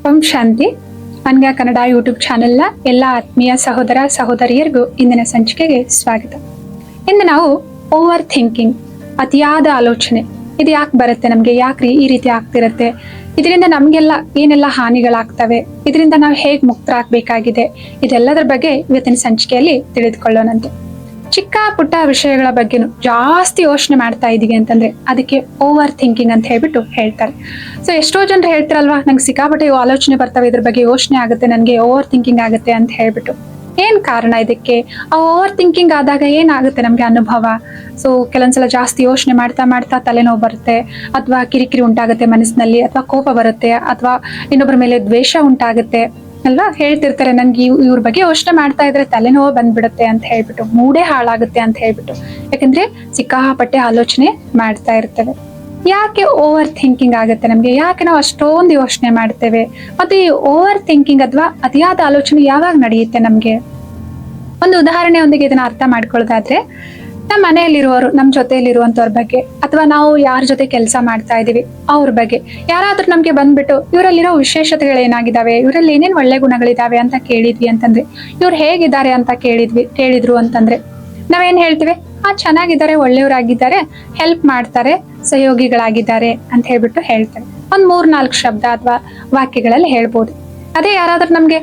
ಓಂ ಶಾಂತಿ. ಅನ್ಯ ಕನ್ನಡ ಯೂಟ್ಯೂಬ್ ಚಾನೆಲ್ನ ಎಲ್ಲ ಆತ್ಮೀಯ ಸಹೋದರ ಸಹೋದರಿಯರಿಗೂ ಇಂದಿನ ಸಂಚಿಕೆಗೆ ಸ್ವಾಗತ. ಇಂದು ನಾವು ಓವರ್ ಥಿಂಕಿಂಗ್, ಅತಿಯಾದ ಆಲೋಚನೆ, ಇದು ಯಾಕೆ ಬರುತ್ತೆ ನಮ್ಗೆ, ಯಾಕ್ರಿ ಈ ರೀತಿ ಆಗ್ತಿರತ್ತೆ, ಇದರಿಂದ ನಮ್ಗೆಲ್ಲ ಏನೆಲ್ಲ ಹಾನಿಗಳಾಗ್ತವೆ, ಇದರಿಂದ ನಾವು ಹೇಗೆ ಮುಕ್ತರಾಗಬೇಕಾಗಿದೆ, ಇದೆಲ್ಲದರ ಬಗ್ಗೆ ಇವತ್ತಿನ ಸಂಚಿಕೆಯಲ್ಲಿ ತಿಳಿದುಕೊಳ್ಳೋಣಂತೆ. ಚಿಕ್ಕ ಪುಟ್ಟ ವಿಷಯಗಳ ಬಗ್ಗೆನು ಜಾಸ್ತಿ ಯೋಚನೆ ಮಾಡ್ತಾ ಇದೀವಿ ಅಂತಂದ್ರೆ ಅದಕ್ಕೆ ಓವರ್ ಥಿಂಕಿಂಗ್ ಅಂತ ಹೇಳ್ಬಿಟ್ಟು ಹೇಳ್ತಾರೆ. ಸೊ ಎಷ್ಟೋ ಜನರು ಹೇಳ್ತಾರಲ್ವಾ, ನಂಗೆ ಸಿಕ್ಕಾಪಟ್ಟೆ ಆಲೋಚನೆ ಬರ್ತವೆ, ಇದ್ರ ಬಗ್ಗೆ ಯೋಚನೆ ಆಗುತ್ತೆ, ನನಗೆ ಓವರ್ ಥಿಂಕಿಂಗ್ ಆಗುತ್ತೆ ಅಂತ ಹೇಳ್ಬಿಟ್ಟು. ಏನ್ ಕಾರಣ ಇದಕ್ಕೆ? ಆ ಓವರ್ ಥಿಂಕಿಂಗ್ ಆದಾಗ ಏನಾಗುತ್ತೆ ನಮ್ಗೆ ಅನುಭವ? ಸೊ ಕೆಲವೊಂದ್ಸಲ ಜಾಸ್ತಿ ಯೋಚನೆ ಮಾಡ್ತಾ ಮಾಡ್ತಾ ತಲೆನೋವು ಬರುತ್ತೆ, ಅಥವಾ ಕಿರಿಕಿರಿ ಉಂಟಾಗುತ್ತೆ ಮನಸ್ಸಿನಲ್ಲಿ, ಅಥವಾ ಕೋಪ ಬರುತ್ತೆ, ಅಥವಾ ಇನ್ನೊಬ್ಬರ ಮೇಲೆ ದ್ವೇಷ ಉಂಟಾಗುತ್ತೆ ಅಲ್ವಾ. ಹೇಳ್ತಿರ್ತಾರೆ, ನನ್ಗೆ ಇವ್ರ ಬಗ್ಗೆ ಯೋಚನೆ ಮಾಡ್ತಾ ಇದ್ರೆ ತಲೆನೋವು ಬಂದ್ಬಿಡುತ್ತೆ ಅಂತ ಹೇಳ್ಬಿಟ್ಟು, ಮೂಡೇ ಹಾಳಾಗುತ್ತೆ ಅಂತ ಹೇಳ್ಬಿಟ್ಟು. ಯಾಕಂದ್ರೆ ಸಿಕ್ಕಾಪಟ್ಟೆ ಆಲೋಚನೆ ಮಾಡ್ತಾ ಇರ್ತೇವೆ. ಯಾಕೆ ಓವರ್ ಥಿಂಕಿಂಗ್ ಆಗುತ್ತೆ ನಮ್ಗೆ? ಯಾಕೆ ನಾವು ಅಷ್ಟೊಂದು ಯೋಚನೆ ಮಾಡ್ತೇವೆ? ಮತ್ತೆ ಈ ಓವರ್ ಥಿಂಕಿಂಗ್ ಅಥವಾ ಅತಿಯಾದ ಆಲೋಚನೆ ಯಾವಾಗ ನಡೆಯುತ್ತೆ ನಮ್ಗೆ? ಒಂದು ಉದಾಹರಣೆಯೊಂದಿಗೆ ಇದನ್ನ ಅರ್ಥ ಮಾಡ್ಕೊಳ್ಳೋದಾದ್ರೆ, ನಮ್ಮ ಮನೆಯಲ್ಲಿರುವವರು, ನಮ್ಮ ಜೊತೆಯಲ್ಲಿರುವಂತವ್ರ ಬಗ್ಗೆ, ಅಥವಾ ನಾವು ಯಾರ ಜೊತೆ ಕೆಲಸ ಮಾಡ್ತಾ ಇದೀವಿ ಅವ್ರ ಬಗ್ಗೆ ಯಾರಾದ್ರೂ ನಮ್ಗೆ ಬಂದ್ಬಿಟ್ಟು ಇವರಲ್ಲಿರೋ ವಿಶೇಷತೆಗಳು ಏನಾಗಿದಾವೆ, ಇವರಲ್ಲಿ ಏನೇನ್ ಒಳ್ಳೆ ಗುಣಗಳಿದಾವೆ ಅಂತ ಕೇಳಿದ್ವಿ ಅಂತಂದ್ರೆ, ಇವ್ರು ಹೇಗಿದ್ದಾರೆ ಅಂತ ಕೇಳಿದ್ರು ಅಂತಂದ್ರೆ ನಾವೇನ್ ಹೇಳ್ತೀವಿ? ಚೆನ್ನಾಗಿದ್ದಾರೆ, ಒಳ್ಳೆಯವರಾಗಿದ್ದಾರೆ, ಹೆಲ್ಪ್ ಮಾಡ್ತಾರೆ, ಸಹಯೋಗಿಗಳಾಗಿದ್ದಾರೆ ಅಂತ ಹೇಳ್ಬಿಟ್ಟು ಹೇಳ್ತಾರೆ. ಒಂದ್ 3-4 ಶಬ್ದ ಅಥವಾ ವಾಕ್ಯಗಳಲ್ಲಿ ಹೇಳ್ಬೋದು. ಅದೇ ಯಾರಾದ್ರೂ ನಮ್ಗೆ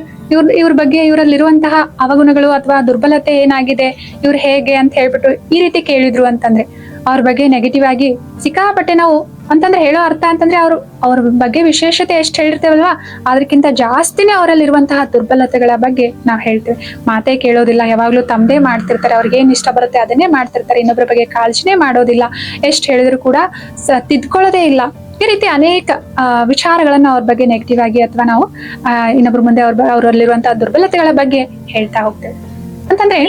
ಇವ್ರ ಬಗ್ಗೆ, ಇವರಲ್ಲಿರುವಂತಹ ಅವಗುಣಗಳು ಅಥವಾ ದುರ್ಬಲತೆ ಏನಾಗಿದೆ, ಇವ್ರು ಹೇಗೆ ಅಂತ ಹೇಳ್ಬಿಟ್ಟು ಈ ರೀತಿ ಕೇಳಿದ್ರು ಅಂತಂದ್ರೆ ಅವ್ರ ಬಗ್ಗೆ ನೆಗೆಟಿವ್ ಆಗಿ ಸಿಕ್ಕಾಪಟ್ಟೆ ನಾವು ಅಂತಂದ್ರೆ ಹೇಳೋ ಅರ್ಥ ಅಂತಂದ್ರೆ ಅವ್ರ ಬಗ್ಗೆ ವಿಶೇಷತೆ ಎಷ್ಟು ಹೇಳಿರ್ತೇವಲ್ವಾ, ಅದಕ್ಕಿಂತ ಜಾಸ್ತಿನೇ ಅವರಲ್ಲಿರುವಂತಹ ದುರ್ಬಲತೆಗಳ ಬಗ್ಗೆ ನಾವು ಹೇಳ್ತೇವೆ. ಮಾತೇ ಕೇಳೋದಿಲ್ಲ, ಯಾವಾಗ್ಲೂ ತಮ್ಮದೇ ಮಾಡ್ತಿರ್ತಾರೆ, ಅವ್ರಿಗೆ ಏನ್ ಇಷ್ಟ ಬರುತ್ತೆ ಅದನ್ನೇ ಮಾಡ್ತಿರ್ತಾರೆ, ಇನ್ನೊಬ್ಬರ ಬಗ್ಗೆ ಕಾಳಜಿನೇ ಮಾಡೋದಿಲ್ಲ, ಎಷ್ಟು ಹೇಳಿದ್ರು ಕೂಡ ತಿದ್ಕೊಳ್ಳೋದೇ ಇಲ್ಲ. ಈ ರೀತಿ ಅನೇಕ ವಿಚಾರಗಳನ್ನ ಅವ್ರ ಬಗ್ಗೆ ನೆಗೆಟಿವ್ ಆಗಿ ಅಥವಾ ನಾವು ಇನ್ನೊಬ್ರ ಮುಂದೆ ಅವರಲ್ಲಿರುವಂತಹ ದುರ್ಬಲತೆಗಳ ಬಗ್ಗೆ ಹೇಳ್ತಾ ಹೋಗ್ತೇವೆ. ಅಂತಂದ್ರೆ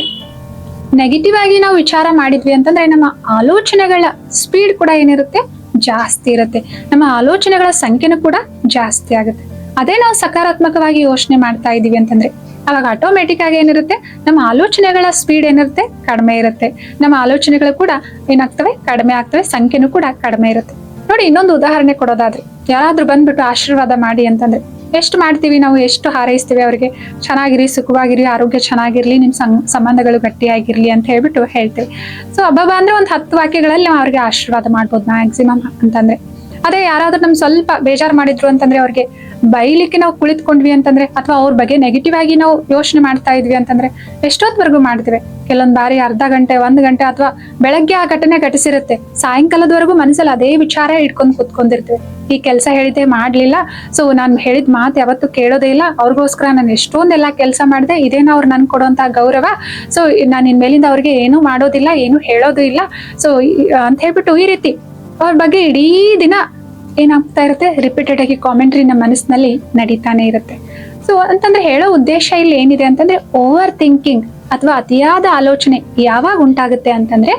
ನೆಗೆಟಿವ್ ಆಗಿ ನಾವು ವಿಚಾರ ಮಾಡಿದ್ವಿ ಅಂತಂದ್ರೆ ನಮ್ಮ ಆಲೋಚನೆಗಳ ಸ್ಪೀಡ್ ಕೂಡ ಏನಿರುತ್ತೆ, ಜಾಸ್ತಿ ಇರುತ್ತೆ, ನಮ್ಮ ಆಲೋಚನೆಗಳ ಸಂಖ್ಯೆನೂ ಕೂಡ ಜಾಸ್ತಿ ಆಗುತ್ತೆ. ಅದೇ ನಾವು ಸಕಾರಾತ್ಮಕವಾಗಿ ಯೋಚನೆ ಮಾಡ್ತಾ ಇದೀವಿ ಅಂತಂದ್ರೆ ಅವಾಗ ಆಟೋಮೆಟಿಕ್ ಆಗಿ ಏನಿರುತ್ತೆ, ನಮ್ಮ ಆಲೋಚನೆಗಳ ಸ್ಪೀಡ್ ಏನಿರುತ್ತೆ, ಕಡಿಮೆ ಇರುತ್ತೆ, ನಮ್ಮ ಆಲೋಚನೆಗಳು ಕೂಡ ಏನಾಗ್ತವೆ, ಕಡಿಮೆ ಆಗ್ತವೆ, ಸಂಖ್ಯೆನೂ ಕೂಡ ಕಡಿಮೆ ಇರುತ್ತೆ. ನೋಡಿ, ಇನ್ನೊಂದು ಉದಾಹರಣೆ ಕೊಡೋದಾದ್ರೆ, ಯಾರಾದ್ರೂ ಬಂದ್ಬಿಟ್ಟು ಆಶೀರ್ವಾದ ಮಾಡಿ ಅಂತಂದ್ರೆ ಎಷ್ಟು ಮಾಡ್ತೀವಿ ನಾವು, ಎಷ್ಟು ಹಾರೈಸ್ತೀವಿ ಅವ್ರಿಗೆ, ಚೆನ್ನಾಗಿರಿ, ಸುಖವಾಗಿರಿ, ಆರೋಗ್ಯ ಚೆನ್ನಾಗಿರ್ಲಿ, ನಿಮ್ ಸಂಬಂಧಗಳು ಗಟ್ಟಿಯಾಗಿರ್ಲಿ ಅಂತ ಹೇಳ್ಬಿಟ್ಟು ಹೇಳ್ತೀವಿ. ಸೊ ಹಬ್ಬ ಅಂದ್ರೆ ಒಂದು 10 ವಾಕ್ಯಗಳಲ್ಲಿ ನಾವು ಅವ್ರಿಗೆ ಆಶೀರ್ವಾದ ಮಾಡ್ಬೋದು ಮ್ಯಾಕ್ಸಿಮಮ್ ಅಂತಂದ್ರೆ. ಅದೇ ಯಾರಾದ್ರೂ ನಮ್ ಸ್ವಲ್ಪ ಬೇಜಾರ್ ಮಾಡಿದ್ರು ಅಂತಂದ್ರೆ ಅವ್ರಿಗೆ ಬೈಲಿಕ್ಕೆ ನಾವು ಕುಳಿತುಕೊಂಡ್ವಿ ಅಂತಂದ್ರೆ, ಅಥವಾ ಅವ್ರ ಬಗ್ಗೆ ನೆಗೆಟಿವ್ ಆಗಿ ನಾವು ಯೋಚನೆ ಮಾಡ್ತಾ ಇದ್ವಿ ಅಂತಂದ್ರೆ ಎಷ್ಟೊತ್ವರೆಗೂ ಮಾಡ್ತೀವಿ? ಕೆಲವೊಂದ್ ಬಾರಿ ಅರ್ಧ ಗಂಟೆ, 1 ಗಂಟೆ, ಅಥವಾ ಬೆಳಗ್ಗೆ ಆ ಘಟನೆ ಘಟಿಸಿರುತ್ತೆ, ಸಾಯಂಕಾಲದವರೆಗೂ ಮನಸ್ಸಲ್ಲಿ ಅದೇ ವಿಚಾರ ಇಟ್ಕೊಂಡ್ ಕುತ್ಕೊಂಡಿರ್ತೀವಿ. ಈ ಕೆಲಸ ಹೇಳಿದ್ದೆ ಮಾಡ್ಲಿಲ್ಲ, ಸೊ ನಾನ್ ಹೇಳಿದ ಮಾತು ಯಾವತ್ತೂ ಕೇಳೋದೇ ಇಲ್ಲ, ಅವ್ರಿಗೋಸ್ಕರ ನಾನು ಎಷ್ಟೊಂದೆಲ್ಲ ಕೆಲಸ ಮಾಡಿದೆ, ಇದೇನೋ ಅವ್ರು ನನ್ ಕೊಡುವಂತ ಗೌರವ, ಸೊ ನಾನು ಇನ್ಮೇಲಿಂದ ಅವ್ರಿಗೆ ಏನು ಮಾಡೋದಿಲ್ಲ, ಏನು ಹೇಳೋದು ಇಲ್ಲ, ಸೊ ಅಂತ ಹೇಳ್ಬಿಟ್ಟು ಈ ರೀತಿ ಅವ್ರ ಬಗ್ಗೆ ಇಡೀ ದಿನ ಏನಾಗ್ತಾ ಇರುತ್ತೆ, ರಿಪೀಟೆಡ್ ಆಗಿ ಕಾಮೆಂಟ್ರಿ ನಮ್ಮ ಮನಸ್ಸಿನಲ್ಲಿ ನಡೀತಾನೆ ಇರುತ್ತೆ. ಸೊ ಅಂತಂದ್ರೆ ಹೇಳೋ ಉದ್ದೇಶ ಇಲ್ಲಿ ಏನಿದೆ ಅಂತಂದ್ರೆ, ಓವರ್ ಥಿಂಕಿಂಗ್ ಅಥವಾ ಅತಿಯಾದ ಆಲೋಚನೆ ಯಾವಾಗ ಉಂಟಾಗುತ್ತೆ ಅಂತಂದ್ರೆ,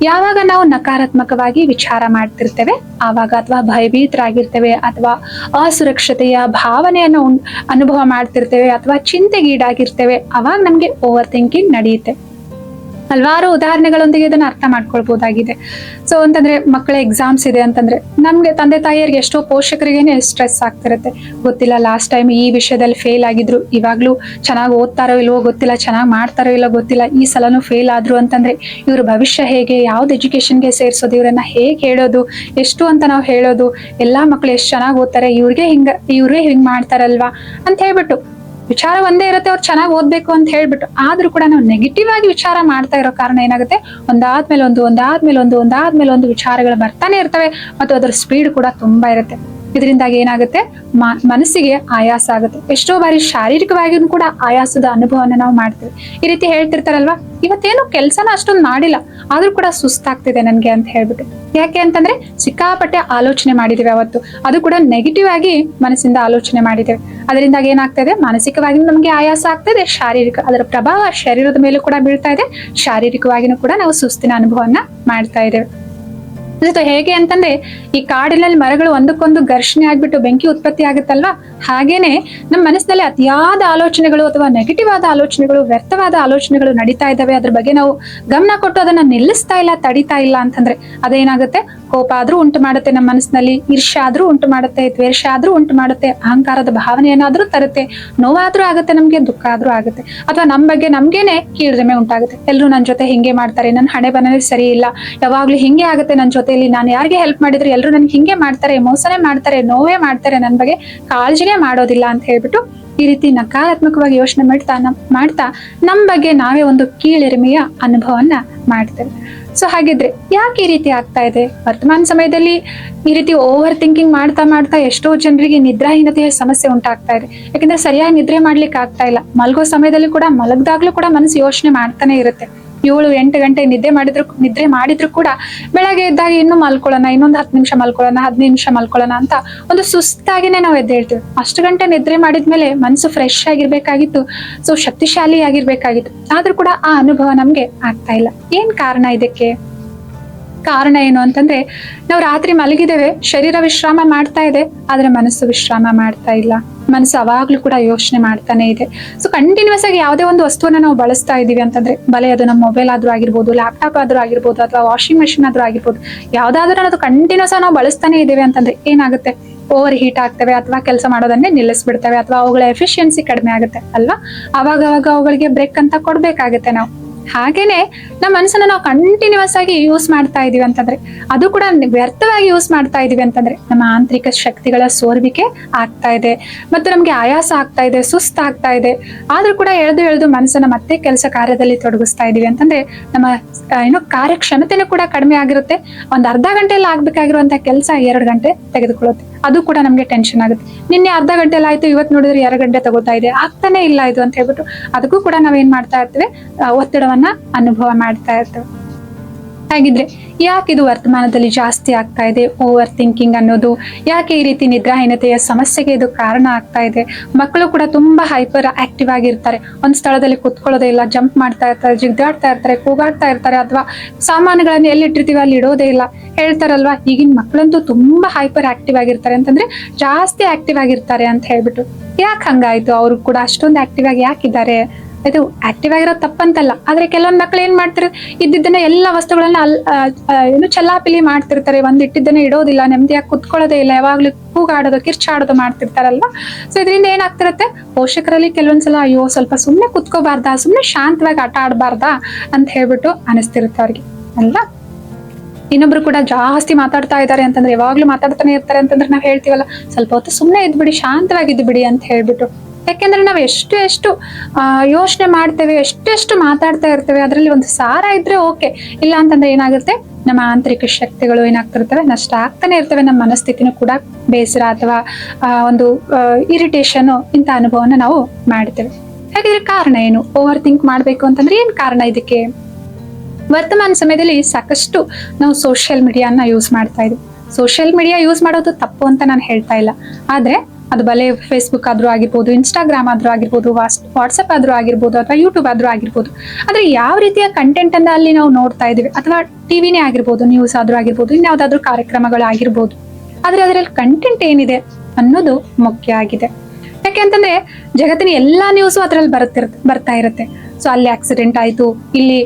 ಯಾವಾಗ ನಾವು ನಕಾರಾತ್ಮಕವಾಗಿ ವಿಚಾರ ಮಾಡ್ತಿರ್ತೇವೆ ಆವಾಗ, ಅಥವಾ ಭಯಭೀತರಾಗಿರ್ತೇವೆ, ಅಥವಾ ಅಸುರಕ್ಷತೆಯ ಭಾವನೆಯನ್ನು ಅನುಭವ ಮಾಡ್ತಿರ್ತೇವೆ, ಅಥವಾ ಚಿಂತೆಗೀಡಾಗಿರ್ತೇವೆ, ಅವಾಗ ನಮ್ಗೆ ಓವರ್ ಥಿಂಕಿಂಗ್ ನಡೆಯುತ್ತೆ. ಹಲವಾರು ಉದಾಹರಣೆಗಳೊಂದಿಗೆ ಇದನ್ನ ಅರ್ಥ ಮಾಡ್ಕೊಳ್ಬಹುದಾಗಿದೆ. ಸೊ ಅಂತಂದ್ರೆ ಮಕ್ಕಳ ಎಕ್ಸಾಮ್ಸ್ ಇದೆ ಅಂತಂದ್ರೆ ನಮ್ಗೆ ತಂದೆ ತಾಯಿಯರಿಗೆ, ಎಷ್ಟೋ ಪೋಷಕರಿಗೇನೆ ಸ್ಟ್ರೆಸ್ ಆಗ್ತಿರುತ್ತೆ. ಗೊತ್ತಿಲ್ಲ, ಲಾಸ್ಟ್ ಟೈಮ್ ಈ ವಿಷಯದಲ್ಲಿ ಫೇಲ್ ಆಗಿದ್ರು, ಇವಾಗ್ಲೂ ಚೆನ್ನಾಗಿ ಓದ್ತಾರೋ ಇಲ್ವೋ ಗೊತ್ತಿಲ್ಲ, ಚೆನ್ನಾಗಿ ಮಾಡ್ತಾರೋ ಇಲ್ಲೋ ಗೊತ್ತಿಲ್ಲ, ಈ ಸಲನೂ ಫೇಲ್ ಆದ್ರು ಅಂತಂದ್ರೆ ಇವ್ರ ಭವಿಷ್ಯ ಹೇಗೆ, ಯಾವ್ದು ಎಜುಕೇಶನ್ಗೆ ಸೇರ್ಸೋದು, ಇವ್ರನ್ನ ಹೇಗೆ ಹೇಳೋದು, ಎಷ್ಟು ಅಂತ ನಾವು ಹೇಳೋದು, ಎಲ್ಲಾ ಮಕ್ಳು ಎಷ್ಟು ಚೆನ್ನಾಗಿ ಓದ್ತಾರೆ, ಇವ್ರೇ ಹಿಂಗ್ ಮಾಡ್ತಾರಲ್ವಾ ಅಂತ ಹೇಳ್ಬಿಟ್ಟು ವಿಚಾರ ಒಂದೇ ಇರುತ್ತೆ, ಅವ್ರು ಚೆನ್ನಾಗಿ ಓದ್ಬೇಕು ಅಂತ ಹೇಳ್ಬಿಟ್ಟು. ಆದ್ರೂ ಕೂಡ ನಾವು ನೆಗೆಟಿವ್ ಆಗಿ ವಿಚಾರ ಮಾಡ್ತಾ ಇರೋ ಕಾರಣ ಏನಾಗುತ್ತೆ, ಒಂದಾದ್ಮೇಲೆ ಒಂದು ವಿಚಾರಗಳು ಬರ್ತಾನೆ ಇರ್ತವೆ, ಮತ್ತು ಅದ್ರ ಸ್ಪೀಡ್ ಕೂಡ ತುಂಬಾ ಇರುತ್ತೆ. ಇದರಿಂದಾಗಿ ಏನಾಗುತ್ತೆ, ಮನಸ್ಸಿಗೆ ಆಯಾಸ ಆಗುತ್ತೆ. ಎಷ್ಟೋ ಬಾರಿ ಶಾರೀರಿಕವಾಗಿಯೂ ಕೂಡ ಆಯಾಸದ ಅನುಭವನ ನಾವು ಮಾಡ್ತೀವಿ. ಈ ರೀತಿ ಹೇಳ್ತಿರ್ತಾರಲ್ವಾ, ಇವತ್ತೇನು ಕೆಲ್ಸನ ಅಷ್ಟೊಂದು ಮಾಡಿಲ್ಲ, ಆದ್ರೂ ಕೂಡ ಸುಸ್ತಾಗ್ತಿದೆ ನನ್ಗೆ ಅಂತ ಹೇಳ್ಬಿಟ್ಟು. ಯಾಕೆ ಅಂತಂದ್ರೆ ಸಿಕ್ಕಾಪಟ್ಟೆ ಆಲೋಚನೆ ಮಾಡಿದೀವಿ ಅವತ್ತು, ಅದು ಕೂಡ ನೆಗೆಟಿವ್ ಆಗಿ ಮನಸ್ಸಿಂದ ಆಲೋಚನೆ ಮಾಡಿದ್ದೇವೆ. ಅದರಿಂದಾಗಿ ಏನಾಗ್ತದೆ, ಮಾನಸಿಕವಾಗಿ ನಮ್ಗೆ ಆಯಾಸ ಆಗ್ತದೆ, ಅದರ ಪ್ರಭಾವ ಶರೀರದ ಮೇಲೂ ಕೂಡ ಬೀಳ್ತಾ ಇದೆ, ಶಾರೀರಿಕವಾಗಿನೂ ಕೂಡ ನಾವು ಸುಸ್ತಿನ ಅನುಭವನ ಮಾಡ್ತಾ ಇದ್ದೇವೆ. ಜೊತೆ ಹೇಗೆ ಅಂತಂದ್ರೆ ಈ ಕಾಡಿನಲ್ಲಿ ಮರಗಳು ಒಂದಕ್ಕೊಂದು ಘರ್ಷಣೆ ಆಗ್ಬಿಟ್ಟು ಬೆಂಕಿ ಉತ್ಪತ್ತಿ ಆಗುತ್ತಲ್ವಾ, ಹಾಗೇನೆ ನಮ್ಮ ಮನಸ್ಸಿನಲ್ಲಿ ಅತಿಯಾದ ಆಲೋಚನೆಗಳು ಅಥವಾ ನೆಗೆಟಿವ್ ಆದ ಆಲೋಚನೆಗಳು, ವ್ಯರ್ಥವಾದ ಆಲೋಚನೆಗಳು ನಡೀತಾ ಇದ್ದಾವೆ. ಅದ್ರ ಬಗ್ಗೆ ನಾವು ಗಮನ ಕೊಟ್ಟು ಅದನ್ನ ನಿಲ್ಲಿಸ್ತಾ ಇಲ್ಲ, ತಡಿತಾ ಇಲ್ಲ ಅಂತಂದ್ರೆ ಅದೇನಾಗುತ್ತೆ, ಕೋಪ ಆದ್ರೂ ಉಂಟು ಮಾಡುತ್ತೆ ನಮ್ಮ ಮನಸ್ಸಿನಲ್ಲಿ, ಈರ್ಷ್ಯ ಆದ್ರೂ ಉಂಟು ಮಾಡುತ್ತೆ, ದ್ವೇಷ ಆದ್ರೂ ಉಂಟು ಮಾಡುತ್ತೆ, ಅಹಂಕಾರದ ಭಾವನೆ ಏನಾದ್ರೂ ತರುತ್ತೆ, ನೋವಾದ್ರೂ ಆಗುತ್ತೆ, ನಮ್ಗೆ ದುಃಖ ಆದ್ರೂ ಆಗುತ್ತೆ, ಅಥವಾ ನಮ್ ಬಗ್ಗೆ ನಮ್ಗೇನೆ ಕೀಳ್ರಿಮೆ ಉಂಟಾಗುತ್ತೆ. ಎಲ್ರು ನನ್ ಜೊತೆ ಹಿಂಗೆ ಮಾಡ್ತಾರೆ, ನನ್ನ ಹಣೆ ಬರನೇ ಸರಿ ಇಲ್ಲ, ಯಾವಾಗ್ಲೂ ಹಿಂಗೆ ಆಗುತ್ತೆ ನನ್ನ ಜೊತೆಲಿ, ನಾನು ಯಾರಿಗೆ ಹೆಲ್ಪ್ ಮಾಡಿದ್ರೆ ಎಲ್ರು ನನ್ಗೆ ಹಿಂಗೆ ಮಾಡ್ತಾರೆ, ಮೋಸನೇ ಮಾಡ್ತಾರೆ, ನೋವೇ ಮಾಡ್ತಾರೆ, ನನ್ ಬಗ್ಗೆ ಕಾಳಜಿನೇ ಮಾಡೋದಿಲ್ಲ ಅಂತ ಹೇಳ್ಬಿಟ್ಟು ಈ ರೀತಿ ನಕಾರಾತ್ಮಕವಾಗಿ ಯೋಚನೆ ಮಾಡ್ತಾ ನಮ್ ಬಗ್ಗೆ ನಾವೇ ಒಂದು ಕೀಳಿರಿಮೆಯ ಅನುಭವನ ಮಾಡ್ತೇವೆ. ಸೊ ಹಾಗಿದ್ರೆ ಯಾಕೆ ಈ ರೀತಿ ಆಗ್ತಾ ಇದೆ? ವರ್ತಮಾನ ಸಮಯದಲ್ಲಿ ಈ ರೀತಿ ಓವರ್ ಥಿಂಕಿಂಗ್ ಮಾಡ್ತಾ ಎಷ್ಟೋ ಜನರಿಗೆ ನಿದ್ರಾಹೀನತೆಯ ಸಮಸ್ಯೆ ಉಂಟಾಗ್ತಾ ಇದೆ. ಯಾಕಂದ್ರೆ ಸರಿಯಾಗಿ ನಿದ್ರೆ ಮಾಡ್ಲಿಕ್ಕೆ ಆಗ್ತಾ ಇಲ್ಲ. ಮಲಗೋ ಸಮಯದಲ್ಲಿ ಕೂಡ, ಮಲಗ್ದಾಗ್ಲೂ ಕೂಡ ಮನಸ್ಸು ಯೋಚನೆ ಮಾಡ್ತಾನೆ ಇರುತ್ತೆ. 7-8 ಗಂಟೆ ನಿದ್ರೆ ಮಾಡಿದ್ರು ಕೂಡ ಬೆಳಗ್ಗೆ ಎದ್ದಾಗ ಇನ್ನು ಮಲ್ಕೊಳ್ಳೋಣ, ಇನ್ನೊಂದು 10 ನಿಮಿಷ ಮಲ್ಕೊಳ್ಳೋಣ, 15 ನಿಮಿಷ ಮಲ್ಕೊಳ್ಳೋಣ ಅಂತ ಒಂದು ಸುಸ್ತಾಗಿನೇ ನಾವು ಎದ್ದೇಳ್ತೀವಿ. ಅಷ್ಟು ಗಂಟೆ ನಿದ್ರೆ ಮಾಡಿದ್ಮೇಲೆ ಮನಸ್ಸು ಫ್ರೆಶ್ ಆಗಿರ್ಬೇಕಾಗಿತ್ತು, ಸೊ ಶಕ್ತಿಶಾಲಿ ಆಗಿರ್ಬೇಕಾಗಿತ್ತು. ಆದ್ರೂ ಕೂಡ ಆ ಅನುಭವ ನಮ್ಗೆ ಆಗ್ತಾ ಇಲ್ಲ. ಏನ್ ಕಾರಣ ಇದಕ್ಕೆ? ಕಾರಣ ಏನು ಅಂತಂದ್ರೆ, ನಾವು ರಾತ್ರಿ ಮಲಗಿದ್ದೇವೆ, ಶರೀರ ವಿಶ್ರಾಮ ಮಾಡ್ತಾ ಇದೆ, ಆದ್ರೆ ಮನಸ್ಸು ವಿಶ್ರಾಮ ಮಾಡ್ತಾ ಇಲ್ಲ. ಮನಸ್ಸು ಅವಾಗ್ಲೂ ಕೂಡ ಯೋಚನೆ ಮಾಡ್ತಾನೆ ಇದೆ. ಸೊ ಕಂಟಿನ್ಯೂಸ್ ಆಗಿ ಯಾವುದೇ ಒಂದು ವಸ್ತುವನ್ನ ನಾವು ಬಳಸ್ತಾ ಇದೀವಿ ಅಂತಂದ್ರೆ, ಬಲೆ ಅದು ನಮ್ಮ ಮೊಬೈಲ್ ಆದ್ರೂ ಆಗಿರ್ಬೋದು, ಲ್ಯಾಪ್ಟಾಪ್ ಆದ್ರೂ ಆಗಿರ್ಬೋದು, ಅಥವಾ ವಾಷಿಂಗ್ ಮೆಷಿನ್ ಆದ್ರೂ ಆಗಿರ್ಬೋದು, ಯಾವ್ದಾದ್ರೂ ಅದು ಕಂಟಿನ್ಯೂಸ್ ಆಗಿ ನಾವು ಬಳಸ್ತಾನೆ ಇದೀವಿ ಅಂತಂದ್ರೆ ಏನಾಗುತ್ತೆ, ಓವರ್ ಹೀಟ್ ಆಗ್ತವೆ, ಅಥವಾ ಕೆಲಸ ಮಾಡೋದನ್ನೇ ನಿಲ್ಲಿಸ್ಬಿಡ್ತವೆ, ಅಥವಾ ಅವುಗಳ ಎಫಿಷಿಯನ್ಸಿ ಕಡಿಮೆ ಆಗುತ್ತೆ ಅಲ್ವಾ. ಅವಾಗ ಅವುಗಳಿಗೆ ಬ್ರೇಕ್ ಅಂತ ಕೊಡ್ಬೇಕಾಗುತ್ತೆ ನಾವು. ಹಾಗೇನೆ ನಮ್ಮ ಮನಸ್ಸನ್ನ ನಾವು ಕಂಟಿನ್ಯೂಸ್ ಆಗಿ ಯೂಸ್ ಮಾಡ್ತಾ ಇದೀವಿ ಅಂತಂದ್ರೆ, ಅದು ಕೂಡ ವ್ಯರ್ಥವಾಗಿ ಯೂಸ್ ಮಾಡ್ತಾ ಇದೀವಿ ಅಂತಂದ್ರೆ ನಮ್ಮ ಆಂತರಿಕ ಶಕ್ತಿಗಳ ಸೋರ್ವಿಕೆ ಆಗ್ತಾ ಇದೆ, ಮತ್ತು ನಮ್ಗೆ ಆಯಾಸ ಆಗ್ತಾ ಇದೆ, ಸುಸ್ತಾಗ್ತಾ ಇದೆ. ಆದ್ರೂ ಕೂಡ ಎಳೆದು ಮನಸ್ಸನ್ನ ಮತ್ತೆ ಕೆಲಸ ಕಾರ್ಯದಲ್ಲಿ ತೊಡಗಿಸ್ತಾ ಇದೀವಿ ಅಂತಂದ್ರೆ ನಮ್ಮ ಕಾರ್ಯಕ್ಷಮತೆನೂ ಕೂಡ ಕಡಿಮೆ ಆಗಿರುತ್ತೆ. ಒಂದ್ ಅರ್ಧ ಗಂಟೆಯಲ್ಲಿ ಆಗ್ಬೇಕಾಗಿರುವಂತಹ ಕೆಲಸ 2 ಗಂಟೆ ತೆಗೆದುಕೊಳ್ಳುತ್ತೆ. ಅದು ಕೂಡ ನಮ್ಗೆ ಟೆನ್ಷನ್ ಆಗುತ್ತೆ. ನಿನ್ನೆ ಅರ್ಧ ಗಂಟೆಯಲ್ಲಿ ಆಯ್ತು, ಇವತ್ತು ನೋಡಿದ್ರೆ 2 ಗಂಟೆ ತಗೋತಾ ಇದೆ, ಆಗ್ತಾನೆ ಇಲ್ಲ ಇದು ಅಂತ ಹೇಳ್ಬಿಟ್ಟು ಅದಕ್ಕೂ ಕೂಡ ನಾವೇನ್ ಮಾಡ್ತಾ ಇರ್ತೇವೆ, ಒತ್ತಡವನ್ನ ಅನುಭವ ಮಾಡ್ತಾ ಇರ್ತೇವೆ. ಹಾಗಿದ್ರೆ ಯಾಕೆ ಇದು ವರ್ತಮಾನದಲ್ಲಿ ಜಾಸ್ತಿ ಆಗ್ತಾ ಇದೆ ಓವರ್ ಥಿಂಕಿಂಗ್ ಅನ್ನೋದು? ಯಾಕೆ ಈ ರೀತಿ ನಿದ್ರಾಹೀನತೆಯ ಸಮಸ್ಯೆಗೆ ಇದು ಕಾರಣ ಆಗ್ತಾ ಇದೆ? ಮಕ್ಕಳು ಕೂಡ ತುಂಬಾ ಹೈಪರ್ ಆಕ್ಟಿವ್ ಆಗಿರ್ತಾರೆ. ಒಂದ್ ಸ್ಥಳದಲ್ಲಿ ಕುತ್ಕೊಳ್ಳೋದೇ ಇಲ್ಲ, ಜಂಪ್ ಮಾಡ್ತಾ ಇರ್ತಾರೆ, ಜಿಗ್ದಾಡ್ತಾ ಇರ್ತಾರೆ, ಕೂಗಾಡ್ತಾ ಇರ್ತಾರೆ, ಅಥವಾ ಸಾಮಾನುಗಳನ್ನ ಎಲ್ಲಿಟ್ಟಿರ್ತೀವಿ ಅಲ್ಲಿ ಇಡೋದೇ ಇಲ್ಲ. ಹೇಳ್ತಾರಲ್ವಾ, ಈಗಿನ ಮಕ್ಕಳಂತೂ ತುಂಬಾ ಹೈಪರ್ ಆಕ್ಟಿವ್ ಆಗಿರ್ತಾರೆ, ಅಂತಂದ್ರೆ ಜಾಸ್ತಿ ಆಕ್ಟಿವ್ ಆಗಿರ್ತಾರೆ ಅಂತ ಹೇಳ್ಬಿಟ್ಟು. ಯಾಕೆ ಹಂಗಾಯ್ತು? ಅವ್ರು ಕೂಡ ಅಷ್ಟೊಂದು ಆಕ್ಟಿವ್ ಆಗಿ ಯಾಕಿದ್ದಾರೆ? ಇದು ಆಕ್ಟಿವ್ ಆಗಿರೋ ತಪ್ಪಂತಲ್ಲ, ಆದ್ರೆ ಕೆಲವೊಂದ್ ಮಕ್ಳು ಏನ್ ಮಾಡ್ತಾರೆ, ಇದ್ದಿದ್ದನ್ನ ಎಲ್ಲಾ ವಸ್ತುಗಳನ್ನ ಚಲ್ಲಾಪಿಲಿ ಮಾಡ್ತಿರ್ತಾರೆ, ಇಟ್ಟಿದ್ದನ್ನ ಇಡೋದಿಲ್ಲ, ನೆಮ್ಮದಿಯಾಗಿ ಕುತ್ಕೊಳ್ಳೋದೇ ಇಲ್ಲ, ಯಾವಾಗ್ಲೂ ಕೂಗಾಡೋದು, ಕಿರ್ಚಾಡೋದು ಮಾಡ್ತಿರ್ತಾರಲ್ವಾ. ಸೊ ಇದರಿಂದ ಏನಾಗ್ತಿರತ್ತೆ, ಪೋಷಕರಲ್ಲಿ ಕೆಲವೊಂದ್ಸಲ ಅಯ್ಯೋ ಸ್ವಲ್ಪ ಸುಮ್ನೆ ಕುತ್ಕೋಬಾರ್ದಾ, ಸುಮ್ನೆ ಶಾಂತವಾಗಿ ಆಟ ಆಡ್ಬಾರ್ದಾ ಅಂತ ಹೇಳ್ಬಿಟ್ಟು ಅನಿಸ್ತಿರುತ್ತೆ ಅವ್ರಿಗೆ ಅಲ್ವಾ. ಇನ್ನೊಬ್ರು ಕೂಡ ಜಾಸ್ತಿ ಮಾತಾಡ್ತಾ ಇದ್ದಾರೆ ಅಂತಂದ್ರೆ, ಯಾವಾಗ್ಲೂ ಮಾತಾಡ್ತಾನೆ ಇರ್ತಾರೆ ಅಂತಂದ್ರೆ ನಾವ್ ಹೇಳ್ತೀವಲ್ಲ, ಸ್ವಲ್ಪ ಹೊತ್ತು ಸುಮ್ನೆ ಇದ್ಬಿಡಿ, ಶಾಂತವಾಗಿದ್ದು ಬಿಡಿ ಅಂತ ಹೇಳ್ಬಿಟ್ಟು. ಯಾಕೆಂದ್ರೆ ನಾವು ಎಷ್ಟು ಯೋಚನೆ ಮಾಡ್ತೇವೆ, ಎಷ್ಟು ಮಾತಾಡ್ತಾ ಇರ್ತೇವೆ, ಅದ್ರಲ್ಲಿ ಒಂದು ಸಾರ ಇದ್ರೆ ಓಕೆ, ಇಲ್ಲ ಅಂತಂದ್ರೆ ಏನಾಗುತ್ತೆ, ನಮ್ಮ ಆಂತರಿಕ ಶಕ್ತಿಗಳು ಏನಾಗ್ತಿರ್ತವೆ, ನಷ್ಟ ಆಗ್ತಾನೆ ಇರ್ತವೆ. ನಮ್ಮ ಮನಸ್ಥಿತಿನೂ ಕೂಡ ಬೇಸರ ಅಥವಾ ಒಂದು ಇರಿಟೇಷನ್, ಇಂಥ ಅನುಭವನ ನಾವು ಮಾಡ್ತೇವೆ. ಹಾಗಿದ್ರೆ ಕಾರಣ ಏನು? ಓವರ್ ಥಿಂಕ್ ಮಾಡ್ಬೇಕು ಅಂತಂದ್ರೆ ಏನ್ ಕಾರಣ ಇದಕ್ಕೆ? ವರ್ತಮಾನ ಸಮಯದಲ್ಲಿ ಸಾಕಷ್ಟು ನಾವು ಸೋಷಿಯಲ್ ಮೀಡಿಯಾನ ಯೂಸ್ ಮಾಡ್ತಾ ಇದ್ವಿ. ಸೋಷಿಯಲ್ ಮೀಡಿಯಾ ಯೂಸ್ ಮಾಡೋದು ತಪ್ಪು ಅಂತ ನಾನು ಹೇಳ್ತಾ ಇಲ್ಲ, ಆದ್ರೆ ಅದು ಬಲೆ ಫೇಸ್ಬುಕ್ ಆದ್ರೂ ಆಗಿರ್ಬೋದು, ಇನ್ಸ್ಟಾಗ್ರಾಮ್ ಆದ್ರೂ ಆಗಿರ್ಬೋದು, ವಾಟ್ಸಪ್ ಆದ್ರೂ ಆಗಿರ್ಬೋದು, ಅಥವಾ ಯೂಟ್ಯೂಬ್ ಆದ್ರೂ ಆಗಿರ್ಬೋದು. ಆದ್ರೆ ಯಾವ ರೀತಿಯ ಕಂಟೆಂಟ್ ಅನ್ನ ಅಲ್ಲಿ ನಾವು ನೋಡ್ತಾ ಇದೀವಿ, ಅಥವಾ ಟಿವಿನೇ ಆಗಿರ್ಬೋದು, ನ್ಯೂಸ್ ಆದ್ರೂ ಆಗಿರ್ಬೋದು, ಇನ್ಯಾವುದಾದ್ರೂ ಕಾರ್ಯಕ್ರಮಗಳಾಗಿರ್ಬೋದು, ಆದ್ರೆ ಅದರಲ್ಲಿ ಕಂಟೆಂಟ್ ಏನಿದೆ ಅನ್ನೋದು ಮುಖ್ಯ ಆಗಿದೆ. ಯಾಕೆಂತಂದ್ರೆ ಜಗತ್ತಿನ ಎಲ್ಲಾ ನ್ಯೂಸು ಅದ್ರಲ್ಲಿ ಬರ್ತಾ ಇರುತ್ತೆ. ಸೊ ಅಲ್ಲಿ ಆಕ್ಸಿಡೆಂಟ್ ಆಯ್ತು, ಇಲ್ಲಿ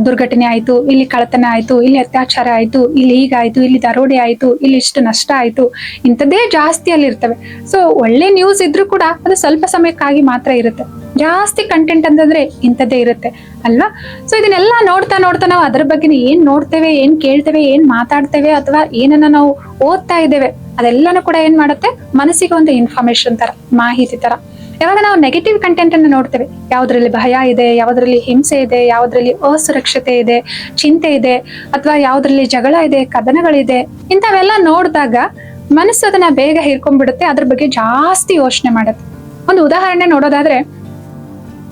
ದುರ್ಘಟನೆ ಆಯ್ತು, ಇಲ್ಲಿ ಕಳ್ಳತನ ಆಯ್ತು, ಇಲ್ಲಿ ಅತ್ಯಾಚಾರ ಆಯ್ತು, ಇಲ್ಲಿ ಹೀಗಾಯ್ತು, ಇಲ್ಲಿ ದರೋಡೆ ಆಯ್ತು, ಇಲ್ಲಿ ಇಷ್ಟು ನಷ್ಟ ಆಯ್ತು, ಇಂಥದ್ದೇ ಜಾಸ್ತಿ ಅಲ್ಲಿ ಇರ್ತವೆ. ಸೊ ಒಳ್ಳೆ ನ್ಯೂಸ್ ಇದ್ರೂ ಕೂಡ ಅದು ಸ್ವಲ್ಪ ಸಮಯಕ್ಕಾಗಿ ಮಾತ್ರ ಇರುತ್ತೆ. ಜಾಸ್ತಿ ಕಂಟೆಂಟ್ ಅಂತಂದ್ರೆ ಇಂಥದ್ದೇ ಇರುತ್ತೆ ಅಲ್ವಾ. ಸೊ ಇದನ್ನೆಲ್ಲ ನೋಡ್ತಾ ನಾವು ಅದ್ರ ಬಗ್ಗೆ ಏನ್ ನೋಡ್ತೇವೆ, ಏನ್ ಕೇಳ್ತೇವೆ, ಏನ್ ಮಾತಾಡ್ತೇವೆ, ಅಥವಾ ಏನನ್ನ ನಾವು ಓದ್ತಾ ಇದ್ದೇವೆ, ಅದೆಲ್ಲಾನು ಕೂಡ ಏನ್ ಮಾಡುತ್ತೆ, ಮನಸ್ಸಿಗೆ ಒಂದು ಇನ್ಫಾರ್ಮೇಶನ್ ತರ, ಮಾಹಿತಿ ತರ. ಯಾವಾಗ ನಾವು ನೆಗೆಟಿವ್ ಕಂಟೆಂಟ್ ಅನ್ನು ನೋಡ್ತೇವೆ, ಯಾವ್ದ್ರಲ್ಲಿ ಭಯ ಇದೆ, ಯಾವ್ದ್ರಲ್ಲಿ ಹಿಂಸೆ ಇದೆ, ಯಾವ್ದ್ರಲ್ಲಿ ಅಸುರಕ್ಷತೆ ಇದೆ, ಚಿಂತೆ ಇದೆ, ಅಥವಾ ಯಾವ್ದ್ರಲ್ಲಿ ಜಗಳ ಇದೆ, ಕದನಗಳಿದೆ, ಇಂಥವೆಲ್ಲ ನೋಡಿದಾಗ ಮನಸ್ಸು ಅದನ್ನ ಬೇಗ ಹಿರ್ಕೊಂಡ್ಬಿಡುತ್ತೆ, ಅದ್ರ ಬಗ್ಗೆ ಜಾಸ್ತಿ ಯೋಚನೆ ಮಾಡುತ್ತೆ. ಒಂದು ಉದಾಹರಣೆ ನೋಡೋದಾದ್ರೆ,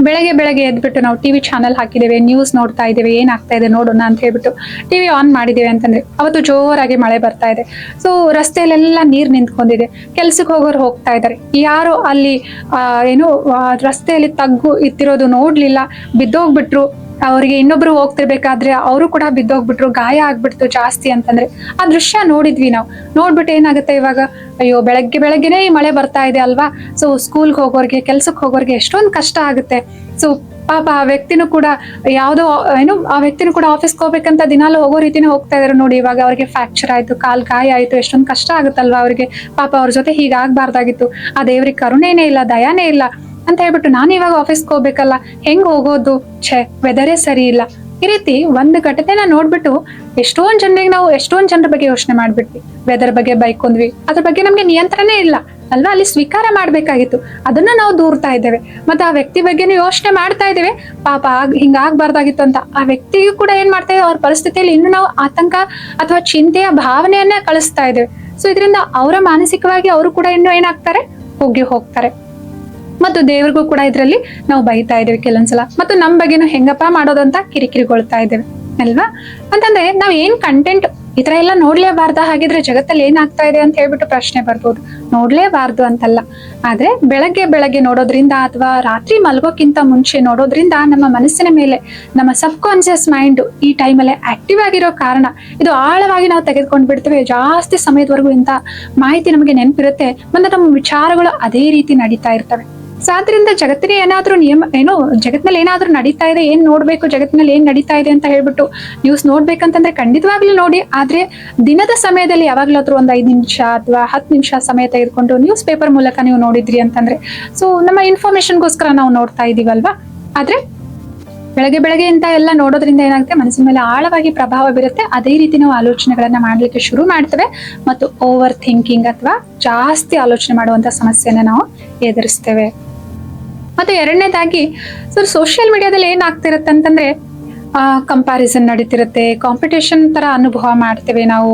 ಬೆಳಗ್ಗೆ ಎದ್ಬಿಟ್ಟು ನಾವು ಟಿವಿ ಚಾನಲ್ ಹಾಕಿದ್ದೇವೆ, ನ್ಯೂಸ್ ನೋಡ್ತಾ ಇದ್ದೇವೆ, ಏನಾಗ್ತಾ ಇದೆ ನೋಡೋಣ ಅಂತ ಹೇಳ್ಬಿಟ್ಟು ಟಿವಿ ಆನ್ ಮಾಡಿದ್ದೇವೆ ಅಂತಂದ್ರೆ, ಅವತ್ತು ಜೋರಾಗಿ ಮಳೆ ಬರ್ತಾ ಇದೆ. ಸೊ ರಸ್ತೆಯಲ್ಲೆಲ್ಲ ನೀರ್ ನಿಂತ್ಕೊಂಡಿದೆ, ಕೆಲ್ಸಕ್ಕೆ ಹೋಗೋರು ಹೋಗ್ತಾ ಇದ್ದಾರೆ, ಯಾರೋ ಅಲ್ಲಿ ರಸ್ತೆಯಲ್ಲಿ ತಗ್ಗು ಇತ್ತಿರೋದು ನೋಡ್ಲಿಲ್ಲ, ಬಿದ್ದೋಗ್ಬಿಟ್ರು, ಅವ್ರಿಗೆ ಇನ್ನೊಬ್ರು ಹೋಗ್ತಿರ್ಬೇಕಾದ್ರೆ ಅವರು ಕೂಡ ಬಿದ್ದೋಗ್ಬಿಟ್ರು, ಗಾಯ ಆಗ್ಬಿಡ್ತು ಜಾಸ್ತಿ ಅಂತಂದ್ರೆ ಆ ದೃಶ್ಯ ನೋಡಿದ್ವಿ ನಾವು. ನೋಡ್ಬಿಟ್ಟು ಏನಾಗುತ್ತೆ ಇವಾಗ, ಅಯ್ಯೋ ಬೆಳಗ್ಗೆನೆ ಈ ಮಳೆ ಬರ್ತಾ ಇದೆ ಅಲ್ವಾ, ಸೊ ಸ್ಕೂಲ್ಗೆ ಹೋಗೋರ್ಗೆ ಕೆಲ್ಸಕ್ಕೆ ಹೋಗೋರ್ಗೆ ಎಷ್ಟೊಂದು ಕಷ್ಟ ಆಗುತ್ತೆ. ಸೊ ಪಾಪ ಆ ವ್ಯಕ್ತಿನೂ ಕೂಡ ಆ ವ್ಯಕ್ತಿನೂ ಕೂಡ ಆಫೀಸ್ಗೆ ಹೋಗ್ಬೇಕಂತ ದಿನಾಲು ಹೋಗೋ ರೀತಿನೇ ಹೋಗ್ತಾ ಇದಾರೆ ನೋಡಿ. ಇವಾಗ ಅವ್ರಿಗೆ ಫ್ರಾಕ್ಚರ್ ಆಯ್ತು, ಕಾಲ್ ಗಾಯ ಆಯ್ತು, ಎಷ್ಟೊಂದು ಕಷ್ಟ ಆಗುತ್ತಲ್ವಾ ಅವ್ರಿಗೆ. ಪಾಪ ಅವ್ರ ಜೊತೆ ಹೀಗಾಗ್ಬಾರ್ದಾಗಿತ್ತು, ಆ ದೇವ್ರಿಗೆ ಕರುಣೆನೇ ಇಲ್ಲ, ದಯಾನೇ ಇಲ್ಲ ಅಂತ ಹೇಳ್ಬಿಟ್ಟು ನಾನು ಇವಾಗ ಆಫೀಸ್ಗೆ ಹೋಗ್ಬೇಕಲ್ಲ, ಹೆಂಗ್ ಹೋಗೋದು, ವೆದರೇ ಸರಿ ಇಲ್ಲ. ಈ ರೀತಿ ಒಂದು ಘಟನೆನ ನೋಡ್ಬಿಟ್ಟು ಎಷ್ಟೊಂದ್ ಜನರ ಬಗ್ಗೆ ಯೋಚನೆ ಮಾಡ್ಬಿಟ್ವಿ. ವೆದರ್ ಬಗ್ಗೆ ಬೈಕೊಂಡ್ವಿ, ಅದ್ರ ಬಗ್ಗೆ ನಮ್ಗೆ ನಿಯಂತ್ರಣ ಇಲ್ಲ ಅಲ್ವಾ, ಅಲ್ಲಿ ಸ್ವೀಕಾರ ಮಾಡ್ಬೇಕಾಗಿತ್ತು, ಅದನ್ನ ನಾವು ದೂರ್ತಾ ಇದ್ದೇವೆ. ಮತ್ತೆ ಆ ವ್ಯಕ್ತಿ ಬಗ್ಗೆನೂ ಯೋಚನೆ ಮಾಡ್ತಾ ಇದ್ದೇವೆ, ಪಾಪ ಹಿಂಗಾಗ್ಬಾರ್ದಾಗಿತ್ತು ಅಂತ. ಆ ವ್ಯಕ್ತಿಗೂ ಕೂಡ ಏನ್ ಮಾಡ್ತಾ ಇದ್ದೇವೆ, ಅವ್ರ ಪರಿಸ್ಥಿತಿಯಲ್ಲಿ ಇನ್ನು ನಾವು ಆತಂಕ ಅಥವಾ ಚಿಂತೆಯ ಭಾವನೆಯನ್ನ ಕಳಿಸ್ತಾ ಇದ್ದೇವೆ. ಸೊ ಇದರಿಂದ ಅವರ ಮಾನಸಿಕವಾಗಿ ಅವರು ಕೂಡ ಇನ್ನು ಏನಾಗ್ತಾರೆ, ಹೋಗ್ತಾರೆ. ಮತ್ತು ದೇವ್ರಿಗೂ ಕೂಡ ಇದ್ರಲ್ಲಿ ನಾವು ಬೈತಾ ಇದ್ದೇವೆ ಕೆಲವೊಂದ್ಸಲ, ಮತ್ತು ನಮ್ ಬಗ್ಗೆನು ಹೆಂಗಪ್ಪ ಮಾಡೋದಂತ ಕಿರಿಕಿರಿಗೊಳ್ತಾ ಇದ್ದೇವೆ ಅಲ್ವಾ. ಅಂತಂದ್ರೆ ನಾವ್ ಏನ್ ಕಂಟೆಂಟ್ ಈ ತರ ಎಲ್ಲ ನೋಡ್ಲೇಬಾರ್ದ, ಹಾಗಿದ್ರೆ ಜಗತ್ತಲ್ಲಿ ಏನಾಗ್ತಾ ಇದೆ ಅಂತ ಹೇಳ್ಬಿಟ್ಟು ಪ್ರಶ್ನೆ ಬರ್ಬೋದು. ನೋಡ್ಲೇಬಾರ್ದು ಅಂತಲ್ಲ, ಆದ್ರೆ ಬೆಳಗ್ಗೆ ನೋಡೋದ್ರಿಂದ ಅಥವಾ ರಾತ್ರಿ ಮಲ್ಗೋಕ್ಕಿಂತ ಮುಂಚೆ ನೋಡೋದ್ರಿಂದ ನಮ್ಮ ಮನಸ್ಸಿನ ಮೇಲೆ ನಮ್ಮ ಸಬ್ ಕಾನ್ಸಿಯಸ್ ಮೈಂಡ್ ಈ ಟೈಮಲ್ಲಿ ಆಕ್ಟಿವ್ ಆಗಿರೋ ಕಾರಣ ಇದು ಆಳವಾಗಿ ನಾವು ತೆಗೆದುಕೊಂಡು ಬಿಡ್ತೇವೆ. ಜಾಸ್ತಿ ಸಮಯದವರೆಗೂ ಇಂಥ ಮಾಹಿತಿ ನಮಗೆ ನೆನಪಿರುತ್ತೆ, ಮತ್ತೆ ನಮ್ಮ ವಿಚಾರಗಳು ಅದೇ ರೀತಿ ನಡೀತಾ ಇರ್ತವೆ. ಸೊ ಆದ್ರಿಂದ ಜಗತ್ತಿನ ಜಗತ್ತಿನಲ್ಲಿ ಏನಾದ್ರೂ ನಡೀತಾ ಇದೆ, ಏನ್ ನೋಡ್ಬೇಕು, ಜಗತ್ತಿನಲ್ಲಿ ಏನ್ ನಡೀತಾ ಇದೆ ಅಂತ ಹೇಳ್ಬಿಟ್ಟು ನ್ಯೂಸ್ ನೋಡ್ಬೇಕಂತಂದ್ರೆ ಖಂಡಿತವಾಗ್ಲೂ ನೋಡಿ. ಆದ್ರೆ ದಿನದ ಸಮಯದಲ್ಲಿ ಯಾವಾಗ್ಲಾದ್ರೂ ಒಂದು 5 ನಿಮಿಷ ಅಥವಾ 10 ನಿಮಿಷ ಸಮಯ ತೆಗೆದುಕೊಂಡು ನ್ಯೂಸ್ ಪೇಪರ್ ಮೂಲಕ ನೀವು ನೋಡಿದ್ರಿ ಅಂತಂದ್ರೆ, ಸೊ ನಮ್ಮ ಇನ್ಫಾರ್ಮೇಶನ್ಗೋಸ್ಕರ ನಾವು ನೋಡ್ತಾ ಇದೀವಲ್ವಾ. ಆದ್ರೆ ಬೆಳಗ್ಗೆ ಇಂತ ಎಲ್ಲ ನೋಡೋದ್ರಿಂದ ಏನಾಗುತ್ತೆ, ಮನಸ್ಸಿನ ಮೇಲೆ ಆಳವಾಗಿ ಪ್ರಭಾವ ಬೀರುತ್ತೆ. ಅದೇ ರೀತಿ ನಾವು ಆಲೋಚನೆಗಳನ್ನ ಮಾಡ್ಲಿಕ್ಕೆ ಶುರು ಮಾಡ್ತೇವೆ ಮತ್ತು ಓವರ್ ಥಿಂಕಿಂಗ್ ಅಥವಾ ಜಾಸ್ತಿ ಆಲೋಚನೆ ಮಾಡುವಂತ ಸಮಸ್ಯೆನ ನಾವು ಎದುರಿಸ್ತೇವೆ. ಮತ್ತೆ ಎರಡನೇದಾಗಿ ಸೋಷಿಯಲ್ ಮೀಡಿಯಾದಲ್ಲಿ ಏನಾಗ್ತಿರತ್ತೆ ಅಂತಂದ್ರೆ, ಕಂಪ್ಯಾರಿಸನ್ ನಡೀತಿರುತ್ತೆ, ಕಾಂಪಿಟೇಷನ್ ತರ ಅನುಭವ ಮಾಡ್ತೇವೆ ನಾವು.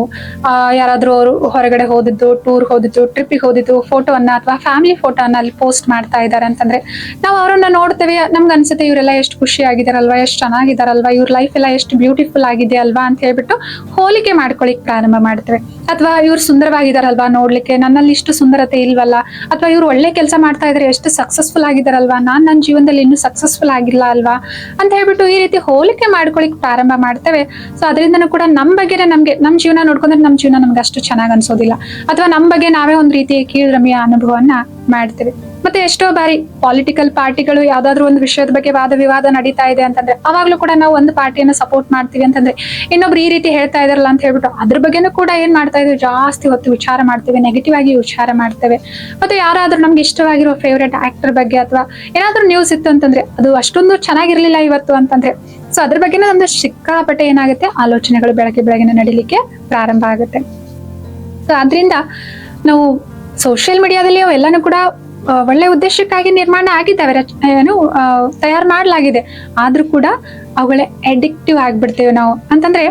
ಯಾರಾದ್ರೂ ಅವರು ಹೊರಗಡೆ ಹೋದಿದ್ದು, ಟೂರ್ ಹೋದಿದ್ದು, ಟ್ರಿಪ್ಪಿಗೆ ಹೋದಿದ್ದು ಫೋಟೋವನ್ನ ಅಥವಾ ಫ್ಯಾಮಿಲಿ ಫೋಟೋವನ್ನ ಅಲ್ಲಿ ಪೋಸ್ಟ್ ಮಾಡ್ತಾ ಇದ್ದಾರೆ ಅಂತಂದ್ರೆ ನಾವು ಅವರನ್ನ ನೋಡ್ತೇವೆ, ನಮ್ಗೆ ಅನ್ಸುತ್ತೆ ಇವರೆಲ್ಲ ಎಷ್ಟು ಖುಷಿ ಆಗಿದಾರಲ್ವಾ, ಎಷ್ಟು ಚೆನ್ನಾಗಿದಾರಲ್ವಾ, ಇವ್ರ ಲೈಫ್ ಎಲ್ಲ ಎಷ್ಟು ಬ್ಯೂಟಿಫುಲ್ ಆಗಿದೆ ಅಲ್ವಾ ಅಂತ ಹೇಳ್ಬಿಟ್ಟು ಹೋಲಿಕೆ ಮಾಡ್ಕೊಳಿಕ್ ಪ್ರಾರಂಭ ಮಾಡ್ತೇವೆ. ಅಥವಾ ಇವ್ರು ಸುಂದರವಾಗಿದಾರಲ್ವಾ ನೋಡ್ಲಿಕ್ಕೆ, ನನ್ನಲ್ಲಿ ಇಷ್ಟು ಸುಂದರತೆ ಇಲ್ವಲ್ಲ, ಅಥವಾ ಇವ್ರು ಒಳ್ಳೆ ಕೆಲಸ ಮಾಡ್ತಾ ಇದ್ರೆ ಎಷ್ಟು ಸಕ್ಸಸ್ಫುಲ್ ಆಗಿದಾರಲ್ವಾ, ನನ್ನ ಜೀವನದಲ್ಲಿ ಇನ್ನೂ ಸಕ್ಸಸ್ಫುಲ್ ಆಗಿಲ್ಲ ಅಲ್ವಾ ಅಂತ ಹೇಳ್ಬಿಟ್ಟು ಈ ರೀತಿ ಹೋಲಿಕೆ ಮಾಡ್ಕೊಳಿಕ್ ಪ್ರಾರಂಭ ಮಾಡ್ತೇವೆ. ಸೊ ಅದರಿಂದನೂ ಕೂಡ ನಮ್ ಬಗ್ಗೆ ನಮ್ ಜೀವನ ನೋಡ್ಕೊಂಡ್ರೆ ನಮ್ ಜೀವನ ನಮ್ಗೆ ಅಷ್ಟು ಚೆನ್ನಾಗ್ ಅನ್ಸೋದಿಲ್ಲ, ಅಥವಾ ನಮ್ ಬಗ್ಗೆ ನಾವೇ ಒಂದ್ ರೀತಿ ಕೀಳ್ರಮಿಯ ಅನುಭವವನ್ನ ಮಾಡ್ತೇವೆ. ಮತ್ತೆ ಎಷ್ಟೋ ಬಾರಿ ಪಾಲಿಟಿಕಲ್ ಪಾರ್ಟಿಗಳು ಯಾವ್ದಾದ್ರು ಒಂದು ವಿಷಯದ ಬಗ್ಗೆ ವಾದ ವಿವಾದ ನಡೀತಾ ಇದೆ ಅಂತಂದ್ರೆ ಅವಾಗ್ಲೂ ಕೂಡ ನಾವು ಒಂದು ಪಾರ್ಟಿಯನ್ನ ಸಪೋರ್ಟ್ ಮಾಡ್ತೀವಿ ಅಂತಂದ್ರೆ ಇನ್ನೊಬ್ರು ಈ ರೀತಿ ಹೇಳ್ತಾ ಇದಾರಲ್ಲ ಅಂತ ಹೇಳ್ಬಿಟ್ಟು ಅದ್ರ ಬಗ್ಗೆನೂ ಕೂಡ ಏನ್ ಮಾಡ್ತಾ ಇದೀವಿ, ಜಾಸ್ತಿ ಹೊತ್ತು ವಿಚಾರ ಮಾಡ್ತೇವೆ, ನೆಗೆಟಿವ್ ಆಗಿ ವಿಚಾರ ಮಾಡ್ತೇವೆ. ಮತ್ತೆ ಯಾರಾದ್ರೂ ನಮ್ಗೆ ಇಷ್ಟವಾಗಿರೋ ಫೇವ್ರೆಟ್ ಆಕ್ಟರ್ ಬಗ್ಗೆ ಅಥವಾ ಏನಾದ್ರೂ ನ್ಯೂಸ್ ಇತ್ತು ಅಂತಂದ್ರೆ ಅದು ಅಷ್ಟೊಂದು ಚೆನ್ನಾಗಿರ್ಲಿಲ್ಲ ಇವತ್ತು ಅಂತಂದ್ರೆ, ಸೊ ಅದ್ರ ಬಗ್ಗೆ ನಮ್ದು ಸಿಕ್ಕಾಪಟ್ಟೆ ಏನಾಗುತ್ತೆ, ಆಲೋಚನೆಗಳು ಬೆಳಗ್ಗೆ ನಡೀಲಿಕ್ಕೆ ಪ್ರಾರಂಭ ಆಗುತ್ತೆ. ಸೊ ಆದ್ರಿಂದ ನಾವು ಸೋಷಿಯಲ್ ಮೀಡಿಯಾದಲ್ಲಿ ಅವೆಲ್ಲಾನು ಕೂಡ ಒಳ್ಳೆ ಉದ್ದೇಶಕ್ಕಾಗಿ ನಿರ್ಮಾಣ ಆಗಿದ್ದಾವೆ, ತಯಾರು ಮಾಡಲಾಗಿದೆ. ಆದ್ರೂ ಕೂಡ ಅವುಗಳೇ ಅಡಿಕ್ಟಿವ್ ಆಗ್ಬಿಡ್ತೇವೆ ನಾವು. ಅಂತಂದ್ರೆ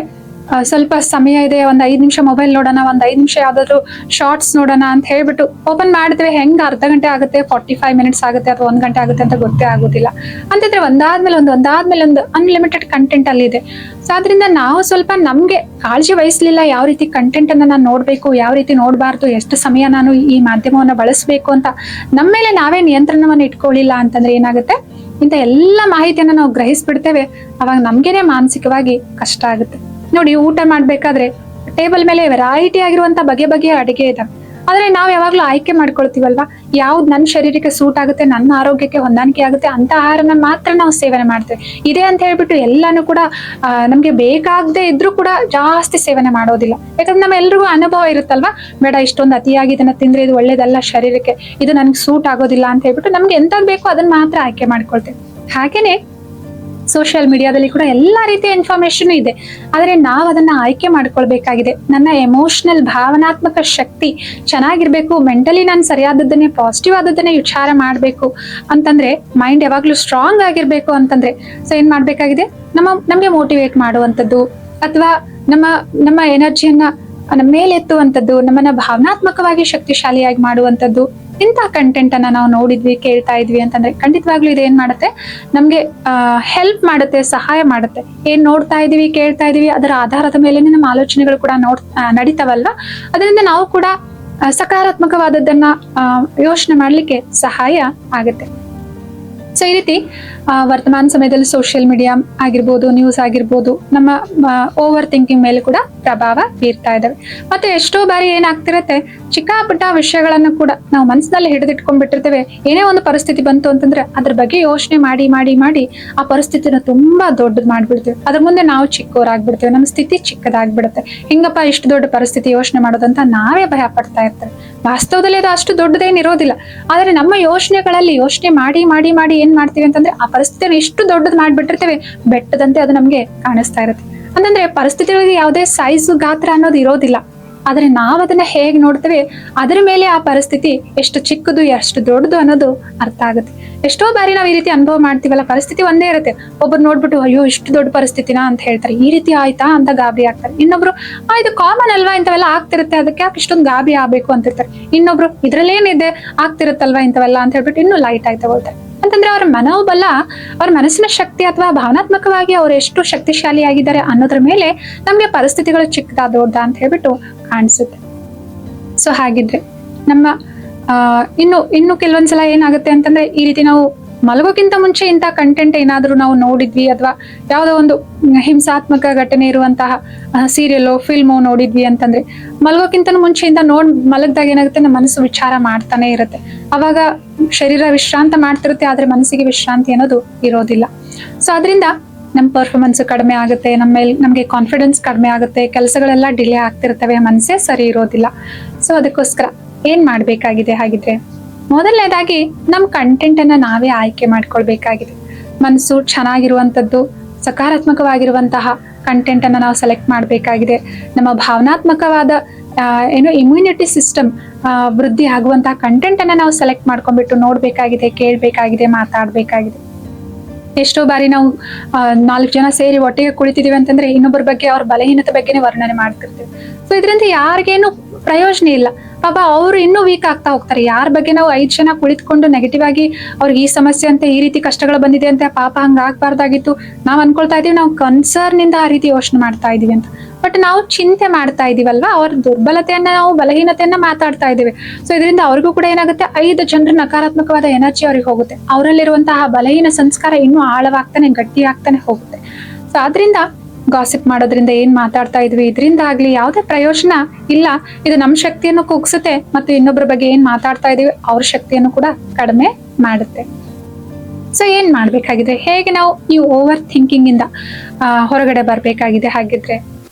ಸ್ವಲ್ಪ ಸಮಯ ಇದೆ, ಒಂದ್ 5 ನಿಮಿಷ ಮೊಬೈಲ್ ನೋಡೋಣ, ಒಂದ್ 5 ನಿಮಿಷ ಯಾವ್ದಾದ್ರು ಶಾರ್ಟ್ಸ್ ನೋಡೋಣ ಅಂತ ಹೇಳ್ಬಿಟ್ಟು ಓಪನ್ ಮಾಡ್ತೇವೆ. ಹೆಂಗ್ ಅರ್ಧ ಗಂಟೆ ಆಗುತ್ತೆ, 45 ಮಿನಿಟ್ಸ್ ಆಗುತ್ತೆ ಅಥವಾ 1 ಗಂಟೆ ಆಗುತ್ತೆ ಅಂತ ಗೊತ್ತೇ ಆಗೋದಿಲ್ಲ. ಅಂತಂದ್ರೆ ಒಂದಾದ್ಮೇಲೆ ಒಂದು ಅನ್ಲಿಮಿಟೆಡ್ ಕಂಟೆಂಟ್ ಅಲ್ಲಿ ಇದೆ. ಸೊ ಆದ್ರಿಂದ ನಾವು ಸ್ವಲ್ಪ ನಮ್ಗೆ ಕಾಳಜಿ ವಹಿಸ್ಲಿಲ್ಲ, ಯಾವ ರೀತಿ ಕಂಟೆಂಟ್ ಅನ್ನ ನಾನು ನೋಡ್ಬೇಕು, ಯಾವ ರೀತಿ ನೋಡ್ಬಾರ್ದು, ಎಷ್ಟು ಸಮಯ ನಾನು ಈ ಮಾಧ್ಯಮವನ್ನ ಬಳಸಬೇಕು ಅಂತ ನಮ್ಮ ಮೇಲೆ ನಾವೇ ನಿಯಂತ್ರಣವನ್ನ ಇಟ್ಕೊಳ್ಳಿಲ್ಲ ಅಂತಂದ್ರೆ ಏನಾಗುತ್ತೆ, ಇಂಥ ಎಲ್ಲ ಮಾಹಿತಿಯನ್ನ ನಾವು ಗ್ರಹಿಸ್ಬಿಡ್ತೇವೆ. ಅವಾಗ ನಮ್ಗೇನೆ ಮಾನಸಿಕವಾಗಿ ಕಷ್ಟ ಆಗುತ್ತೆ. ನೋಡಿ, ಊಟ ಮಾಡ್ಬೇಕಾದ್ರೆ ಟೇಬಲ್ ಮೇಲೆ ವೆರೈಟಿ ಆಗಿರುವಂತ ಬಗೆಯ ಅಡಿಗೆ ಇದಾವೆ, ಆದ್ರೆ ನಾವ್ ಯಾವಾಗ್ಲೂ ಆಯ್ಕೆ ಮಾಡ್ಕೊಳ್ತೀವಲ್ವಾ, ಯಾವ್ದು ನನ್ನ ಶರೀರಕ್ಕೆ ಸೂಟ್ ಆಗುತ್ತೆ, ನನ್ನ ಆರೋಗ್ಯಕ್ಕೆ ಹೊಂದಾಣಿಕೆ ಆಗುತ್ತೆ ಅಂತ ಆಹಾರನ ಮಾತ್ರ ನಾವು ಸೇವನೆ ಮಾಡ್ತೇವೆ. ಇದೇ ಅಂತ ಹೇಳ್ಬಿಟ್ಟು ಎಲ್ಲಾನು ಕೂಡ ನಮ್ಗೆ ಬೇಕಾಗದೆ ಇದ್ರೂ ಕೂಡ ಜಾಸ್ತಿ ಸೇವನೆ ಮಾಡೋದಿಲ್ಲ. ಯಾಕಂದ್ರೆ ನಮ್ಮ ಎಲ್ರಿಗೂ ಅನುಭವ ಇರುತ್ತಲ್ವಾ, ಬೇಡ ಇಷ್ಟೊಂದು ಅತಿಯಾಗಿ ಇದನ್ನ ತಿಂದ್ರೆ ಇದು ಒಳ್ಳೇದಲ್ಲ ಶರೀರಕ್ಕೆ, ಇದು ನನ್ಗೆ ಸೂಟ್ ಆಗೋದಿಲ್ಲ ಅಂತ ಹೇಳ್ಬಿಟ್ಟು ನಮ್ಗೆ ಎಂತದ್ ಬೇಕೋ ಅದನ್ನ ಮಾತ್ರ ಆಯ್ಕೆ ಮಾಡ್ಕೊಳ್ತೇವೆ. ಹಾಗೇನೆ ಸೋಷಿಯಲ್ ಮೀಡಿಯಾದಲ್ಲಿ ಕೂಡ ಎಲ್ಲಾ ರೀತಿಯ ಇನ್ಫಾರ್ಮೇಶನ್ ಇದೆ, ಆದ್ರೆ ನಾವ್ ಅದನ್ನ ಆಯ್ಕೆ ಮಾಡ್ಕೊಳ್ಬೇಕಾಗಿದೆ. ನನ್ನ ಎಮೋಷನಲ್ ಭಾವನಾತ್ಮಕ ಶಕ್ತಿ ಚೆನ್ನಾಗಿರ್ಬೇಕು, ಮೆಂಟಲಿ ನಾನು ಸರಿಯಾದದ್ದನ್ನೇ ಪಾಸಿಟಿವ್ ಆದದ್ದನ್ನೇ ವಿಚಾರ ಮಾಡ್ಬೇಕು ಅಂತಂದ್ರೆ, ಮೈಂಡ್ ಯಾವಾಗ್ಲೂ ಸ್ಟ್ರಾಂಗ್ ಆಗಿರ್ಬೇಕು ಅಂತಂದ್ರೆ, ಸೊ ಏನ್ ಮಾಡ್ಬೇಕಾಗಿದೆ, ನಮ್ಗೆ ಮೋಟಿವೇಟ್ ಮಾಡುವಂಥದ್ದು ಅಥವಾ ನಮ್ಮ ಎನರ್ಜಿಯನ್ನ ಮೇಲೆತ್ತುವಂಥದ್ದು, ನಮ್ಮನ್ನ ಭಾವನಾತ್ಮಕವಾಗಿ ಶಕ್ತಿಶಾಲಿಯಾಗಿ ಮಾಡುವಂಥದ್ದು, ಇಂಥ ಕಂಟೆಂಟ್ ಅನ್ನ ನಾವು ನೋಡಿದ್ವಿ, ಕೇಳ್ತಾ ಇದ್ವಿ ಅಂತಂದ್ರೆ ಖಂಡಿತವಾಗ್ಲೂ ಇದೇನ್ ಮಾಡುತ್ತೆ, ನಮ್ಗೆ ಹೆಲ್ಪ್ ಮಾಡುತ್ತೆ, ಸಹಾಯ ಮಾಡುತ್ತೆ. ಏನ್ ನೋಡ್ತಾ ಇದೀವಿ, ಕೇಳ್ತಾ ಇದೀವಿ, ಅದರ ಆಧಾರದ ಮೇಲೆ ನಮ್ಮ ಆಲೋಚನೆಗಳು ಕೂಡ ನಡೀತಾವಲ್ವಾ, ಅದರಿಂದ ನಾವು ಕೂಡ ಸಕಾರಾತ್ಮಕವಾದದ್ದನ್ನ ಯೋಚನೆ ಮಾಡ್ಲಿಕ್ಕೆ ಸಹಾಯ ಆಗುತ್ತೆ. ಸೊ ಈ ರೀತಿ ವರ್ತಮಾನ ಸಮಯದಲ್ಲಿ ಸೋಷಿಯಲ್ ಮೀಡಿಯಾ ಆಗಿರ್ಬೋದು, ನ್ಯೂಸ್ ಆಗಿರ್ಬೋದು, ನಮ್ಮ ಓವರ್ ಥಿಂಕಿಂಗ್ ಮೇಲೆ ಕೂಡ ಪ್ರಭಾವ ಬೀರ್ತಾ ಇದಾವೆ. ಮತ್ತೆ ಎಷ್ಟೋ ಬಾರಿ ಏನಾಗ್ತಿರತ್ತೆ, ಚಿಕ್ಕ ಪುಟ್ಟ ವಿಷಯಗಳನ್ನ ಕೂಡ ನಾವು ಮನಸ್ಸಿನಲ್ಲಿ ಹಿಡಿದಿಟ್ಕೊಂಡ್ಬಿಟ್ಟಿರ್ತೇವೆ. ಏನೇ ಒಂದು ಪರಿಸ್ಥಿತಿ ಬಂತು ಅಂತಂದ್ರೆ ಅದ್ರ ಬಗ್ಗೆ ಯೋಚನೆ ಮಾಡಿ ಮಾಡಿ ಮಾಡಿ ಆ ಪರಿಸ್ಥಿತಿನ ತುಂಬಾ ದೊಡ್ಡದು ಮಾಡ್ಬಿಡ್ತೇವೆ. ಅದ್ರ ಮುಂದೆ ನಾವು ಚಿಕ್ಕವರಾಗ್ಬಿಡ್ತೇವೆ, ನಮ್ಮ ಸ್ಥಿತಿ ಚಿಕ್ಕದಾಗ್ಬಿಡುತ್ತೆ. ಹಿಂಗಪ್ಪ ಇಷ್ಟು ದೊಡ್ಡ ಪರಿಸ್ಥಿತಿ ಯೋಚನೆ ಮಾಡೋದಂತ ನಾವೇ ಭಯ ಪಡ್ತಾ ಇರ್ತೇವೆ. ವಾಸ್ತವದಲ್ಲಿ ಅದು ಅಷ್ಟು ದೊಡ್ಡದೇನಿರೋದಿಲ್ಲ. ಆದ್ರೆ ನಮ್ಮ ಯೋಚನೆಗಳಲ್ಲಿ ಯೋಚನೆ ಮಾಡಿ ಮಾಡಿ ಮಾಡಿ ಏನ್ ಮಾಡ್ತೀವಿ ಅಂತಂದ್ರೆ ಆ ಪರಿಸ್ಥಿತಿನ ಎಷ್ಟು ದೊಡ್ಡದು ಮಾಡ್ಬಿಟ್ಟಿರ್ತೇವೆ, ಬೆಟ್ಟದಂತೆ ಅದು ನಮ್ಗೆ ಕಾಣಿಸ್ತಾ ಇರುತ್ತೆ. ಅಂತಂದ್ರೆ ಪರಿಸ್ಥಿತಿಗಳಿಗೆ ಯಾವುದೇ ಸೈಜು ಗಾತ್ರ ಅನ್ನೋದು ಇರೋದಿಲ್ಲ. ಆದ್ರೆ ನಾವ್ ಅದನ್ನ ಹೇಗ್ ನೋಡ್ತೇವೆ ಅದರ ಮೇಲೆ ಆ ಪರಿಸ್ಥಿತಿ ಎಷ್ಟು ಚಿಕ್ಕದು ಎಷ್ಟು ದೊಡ್ಡದು ಅನ್ನೋದು ಅರ್ಥ ಆಗುತ್ತೆ. ಎಷ್ಟೋ ಬಾರಿ ನಾವ್ ಈ ರೀತಿ ಅನುಭವ ಮಾಡ್ತೀವಲ್ಲ, ಪರಿಸ್ಥಿತಿ ಒಂದೇ ಇರುತ್ತೆ. ಒಬ್ರು ನೋಡ್ಬಿಟ್ಟು ಅಯ್ಯೋ ಇಷ್ಟು ದೊಡ್ಡ ಪರಿಸ್ಥಿತಿನಾ ಅಂತ ಹೇಳ್ತಾರೆ, ಈ ರೀತಿ ಆಯ್ತಾ ಅಂತ ಗಾಬರಿ ಆಗ್ತಾರೆ. ಇನ್ನೊಬ್ರು ಇದು ಕಾಮನ್ ಅಲ್ವಾ, ಇಂಥವೆಲ್ಲ ಆಗ್ತಿರುತ್ತೆ, ಅದಕ್ಕೆ ಯಾಕೆ ಇಷ್ಟೊಂದು ಗಾಬರಿ ಆಗ್ಬೇಕು ಅಂತಿರ್ತಾರೆ. ಇನ್ನೊಬ್ರು ಇದ್ರಲ್ಲೇನಿದೆ, ಆಗ್ತಿರುತ್ತಲ್ವಾ ಇಂಥವೆಲ್ಲ ಅಂತ ಹೇಳ್ಬಿಟ್ಟು ಇನ್ನೂ ಲೈಟ್ ಆಗಿ ತಗೊಳ್ತಾರೆ. ಅಂತಂದ್ರೆ ಅವ್ರ ಮನೋಬಲ, ಅವ್ರ ಮನಸ್ಸಿನ ಶಕ್ತಿ ಅಥವಾ ಭಾವನಾತ್ಮಕವಾಗಿ ಅವ್ರು ಎಷ್ಟು ಶಕ್ತಿಶಾಲಿ ಆಗಿದ್ದಾರೆ ಅನ್ನೋದ್ರ ಮೇಲೆ ನಮ್ಗೆ ಪರಿಸ್ಥಿತಿಗಳು ಚಿಕ್ಕದಾ ದೊಡ್ಡದಾ ಅಂತ ಹೇಳ್ಬಿಟ್ಟು ಕಾಣಿಸುತ್ತೆ. ಸೊ ಹಾಗಿದ್ರೆ ನಮ್ಮ ಇನ್ನು ಕೆಲವೊಂದ್ಸಲ ಏನಾಗುತ್ತೆ ಅಂತಂದ್ರೆ, ಈ ರೀತಿ ನಾವು ಮಲಗೋಕ್ಕಿಂತ ಮುಂಚೆ ಇಂಥ ಕಂಟೆಂಟ್ ಏನಾದ್ರೂ ನಾವು ನೋಡಿದ್ವಿ ಅಥವಾ ಯಾವುದೋ ಒಂದು ಹಿಂಸಾತ್ಮಕ ಘಟನೆ ಇರುವಂತಹ ಸೀರಿಯಲ್ಲೋ ಫಿಲ್ಮೋ ನೋಡಿದ್ವಿ ಅಂತಂದ್ರೆ, ಮಲಗೋಕ್ಕಿಂತ ಮುಂಚೆಯಿಂದ ಮಲಗ್ದಾಗ ಏನಾಗುತ್ತೆ, ನಮ್ಮ ಮನಸ್ಸು ವಿಚಾರ ಮಾಡ್ತಾನೆ ಇರುತ್ತೆ. ಅವಾಗ ಶರೀರ ವಿಶ್ರಾಂತ ಮಾಡ್ತಿರುತ್ತೆ, ಆದ್ರೆ ಮನಸ್ಸಿಗೆ ವಿಶ್ರಾಂತಿ ಅನ್ನೋದು ಇರೋದಿಲ್ಲ. ಸೊ ಅದರಿಂದ ನಮ್ಮ ಪರ್ಫಾರ್ಮೆನ್ಸ್ ಕಡಿಮೆ ಆಗುತ್ತೆ, ನಮ್ಗೆ ಕಾನ್ಫಿಡೆನ್ಸ್ ಕಡಿಮೆ ಆಗುತ್ತೆ, ಕೆಲಸಗಳೆಲ್ಲ ಡಿಲೇ ಆಗ್ತಿರ್ತವೆ, ಮನಸ್ಸೇ ಸರಿ ಇರೋದಿಲ್ಲ. ಸೊ ಅದಕ್ಕೋಸ್ಕರ ಏನ್ ಮಾಡ್ಬೇಕಾಗಿದೆ ಹಾಗಿದ್ರೆ, ಮೊದಲನೇದಾಗಿ ನಮ್ಮ ಕಂಟೆಂಟ್ ಅನ್ನ ನಾವೇ ಆಯ್ಕೆ ಮಾಡ್ಕೊಳ್ಬೇಕಾಗಿದೆ. ಮನಸ್ಸು ಚೆನ್ನಾಗಿರುವಂತದ್ದು, ಸಕಾರಾತ್ಮಕವಾಗಿರುವಂತಹ ಕಂಟೆಂಟ್ ಅನ್ನ ನಾವು ಸೆಲೆಕ್ಟ್ ಮಾಡ್ಬೇಕಾಗಿದೆ. ನಮ್ಮ ಭಾವನಾತ್ಮಕವಾದ ಇಮ್ಯುನಿಟಿ ಸಿಸ್ಟಮ್ ವೃದ್ಧಿ ಆಗುವಂತಹ ಕಂಟೆಂಟ್ ಅನ್ನ ನಾವು ಸೆಲೆಕ್ಟ್ ಮಾಡ್ಕೊಂಡ್ಬಿಟ್ಟು ನೋಡ್ಬೇಕಾಗಿದೆ, ಕೇಳ್ಬೇಕಾಗಿದೆ, ಮಾತಾಡ್ಬೇಕಾಗಿದೆ. ಎಷ್ಟೋ ಬಾರಿ ನಾವು 4 ಜನ ಸೇರಿ ಒಟ್ಟಿಗೆ ಕುಳಿತಿದೀವಿ ಅಂತಂದ್ರೆ ಇನ್ನೊಬ್ಬರ ಬಗ್ಗೆ, ಅವ್ರ ಬಲಹೀನತೆ ಬಗ್ಗೆನೇ ವರ್ಣನೆ ಮಾಡ್ತಿರ್ತೀವಿ. ಸೊ ಇದರಿಂದ ಯಾರಿಗೇನು ಪ್ರಯೋಜನ ಇಲ್ಲ. ಪಾಪ ಅವ್ರು ಇನ್ನೂ ವೀಕ್ ಆಗ್ತಾ ಹೋಗ್ತಾರೆ. ಯಾರ ಬಗ್ಗೆ ನಾವು 5 ಜನ ಕುಳಿತುಕೊಂಡು ನೆಗೆಟಿವ್ ಆಗಿ ಅವ್ರಿಗೆ ಈ ಸಮಸ್ಯೆ ಅಂತ, ಈ ರೀತಿ ಕಷ್ಟಗಳು ಬಂದಿದೆ ಅಂತ, ಪಾಪ ಹಂಗ ಆಗ್ಬಾರ್ದಾಗಿತ್ತು ನಾವ್ ಅನ್ಕೊಳ್ತಾ ಇದೀವಿ, ನಾವು ಕನ್ಸರ್ನ್ ಇಂದ ಆ ರೀತಿ ಯೋಚನೆ ಮಾಡ್ತಾ ಇದೀವಿ ಅಂತ. ಬಟ್ ನಾವು ಚಿಂತೆ ಮಾಡ್ತಾ ಇದೀವಲ್ವಾ, ಅವ್ರ ದುರ್ಬಲತೆಯನ್ನ, ನಾವು ಬಲಹೀನತೆಯನ್ನ ಮಾತಾಡ್ತಾ ಇದೀವಿ. ಸೊ ಇದರಿಂದ ಅವ್ರಿಗೂ ಕೂಡ ಏನಾಗುತ್ತೆ, 5 ಜನರ ನಕಾರಾತ್ಮಕವಾದ ಎನರ್ಜಿ ಅವ್ರಿಗೆ ಹೋಗುತ್ತೆ. ಅವರಲ್ಲಿರುವಂತಹ ಬಲಹೀನ ಸಂಸ್ಕಾರ ಇನ್ನೂ ಆಳವಾಗ್ತಾನೆ, ಗಟ್ಟಿ ಆಗ್ತಾನೆ ಹೋಗುತ್ತೆ. ಸೊ ಆದ್ರಿಂದ ಗಾಸಿಪ್ ಮಾಡೋದ್ರಿಂದ, ಏನ್ ಮಾತಾಡ್ತಾ ಇದ್ವಿ ಇದರಿಂದ ಆಗ್ಲಿ ಯಾವುದೇ ಪ್ರಯೋಜನ ಇಲ್ಲ. ಇದು ನಮ್ಮ ಶಕ್ತಿಯನ್ನು ಕುಗ್ಸುತ್ತೆ ಮತ್ತು ಇನ್ನೊಬ್ಬರ ಬಗ್ಗೆ ಏನ್ ಮಾತಾಡ್ತಾ ಇದೀವಿ ಅವ್ರ ಶಕ್ತಿಯನ್ನು ಕೂಡ ಕಡಿಮೆ ಮಾಡುತ್ತೆ. ಸೊ ಏನ್ ಮಾಡ್ಬೇಕಾಗಿದೆ, ಹೇಗೆ ನಾವು ಈ ಓವರ್ ಥಿಂಕಿಂಗ್ ಇಂದ ಹೊರಗಡೆ ಬರ್ಬೇಕಾಗಿದೆ ಹಾಗಿದ್ರೆ,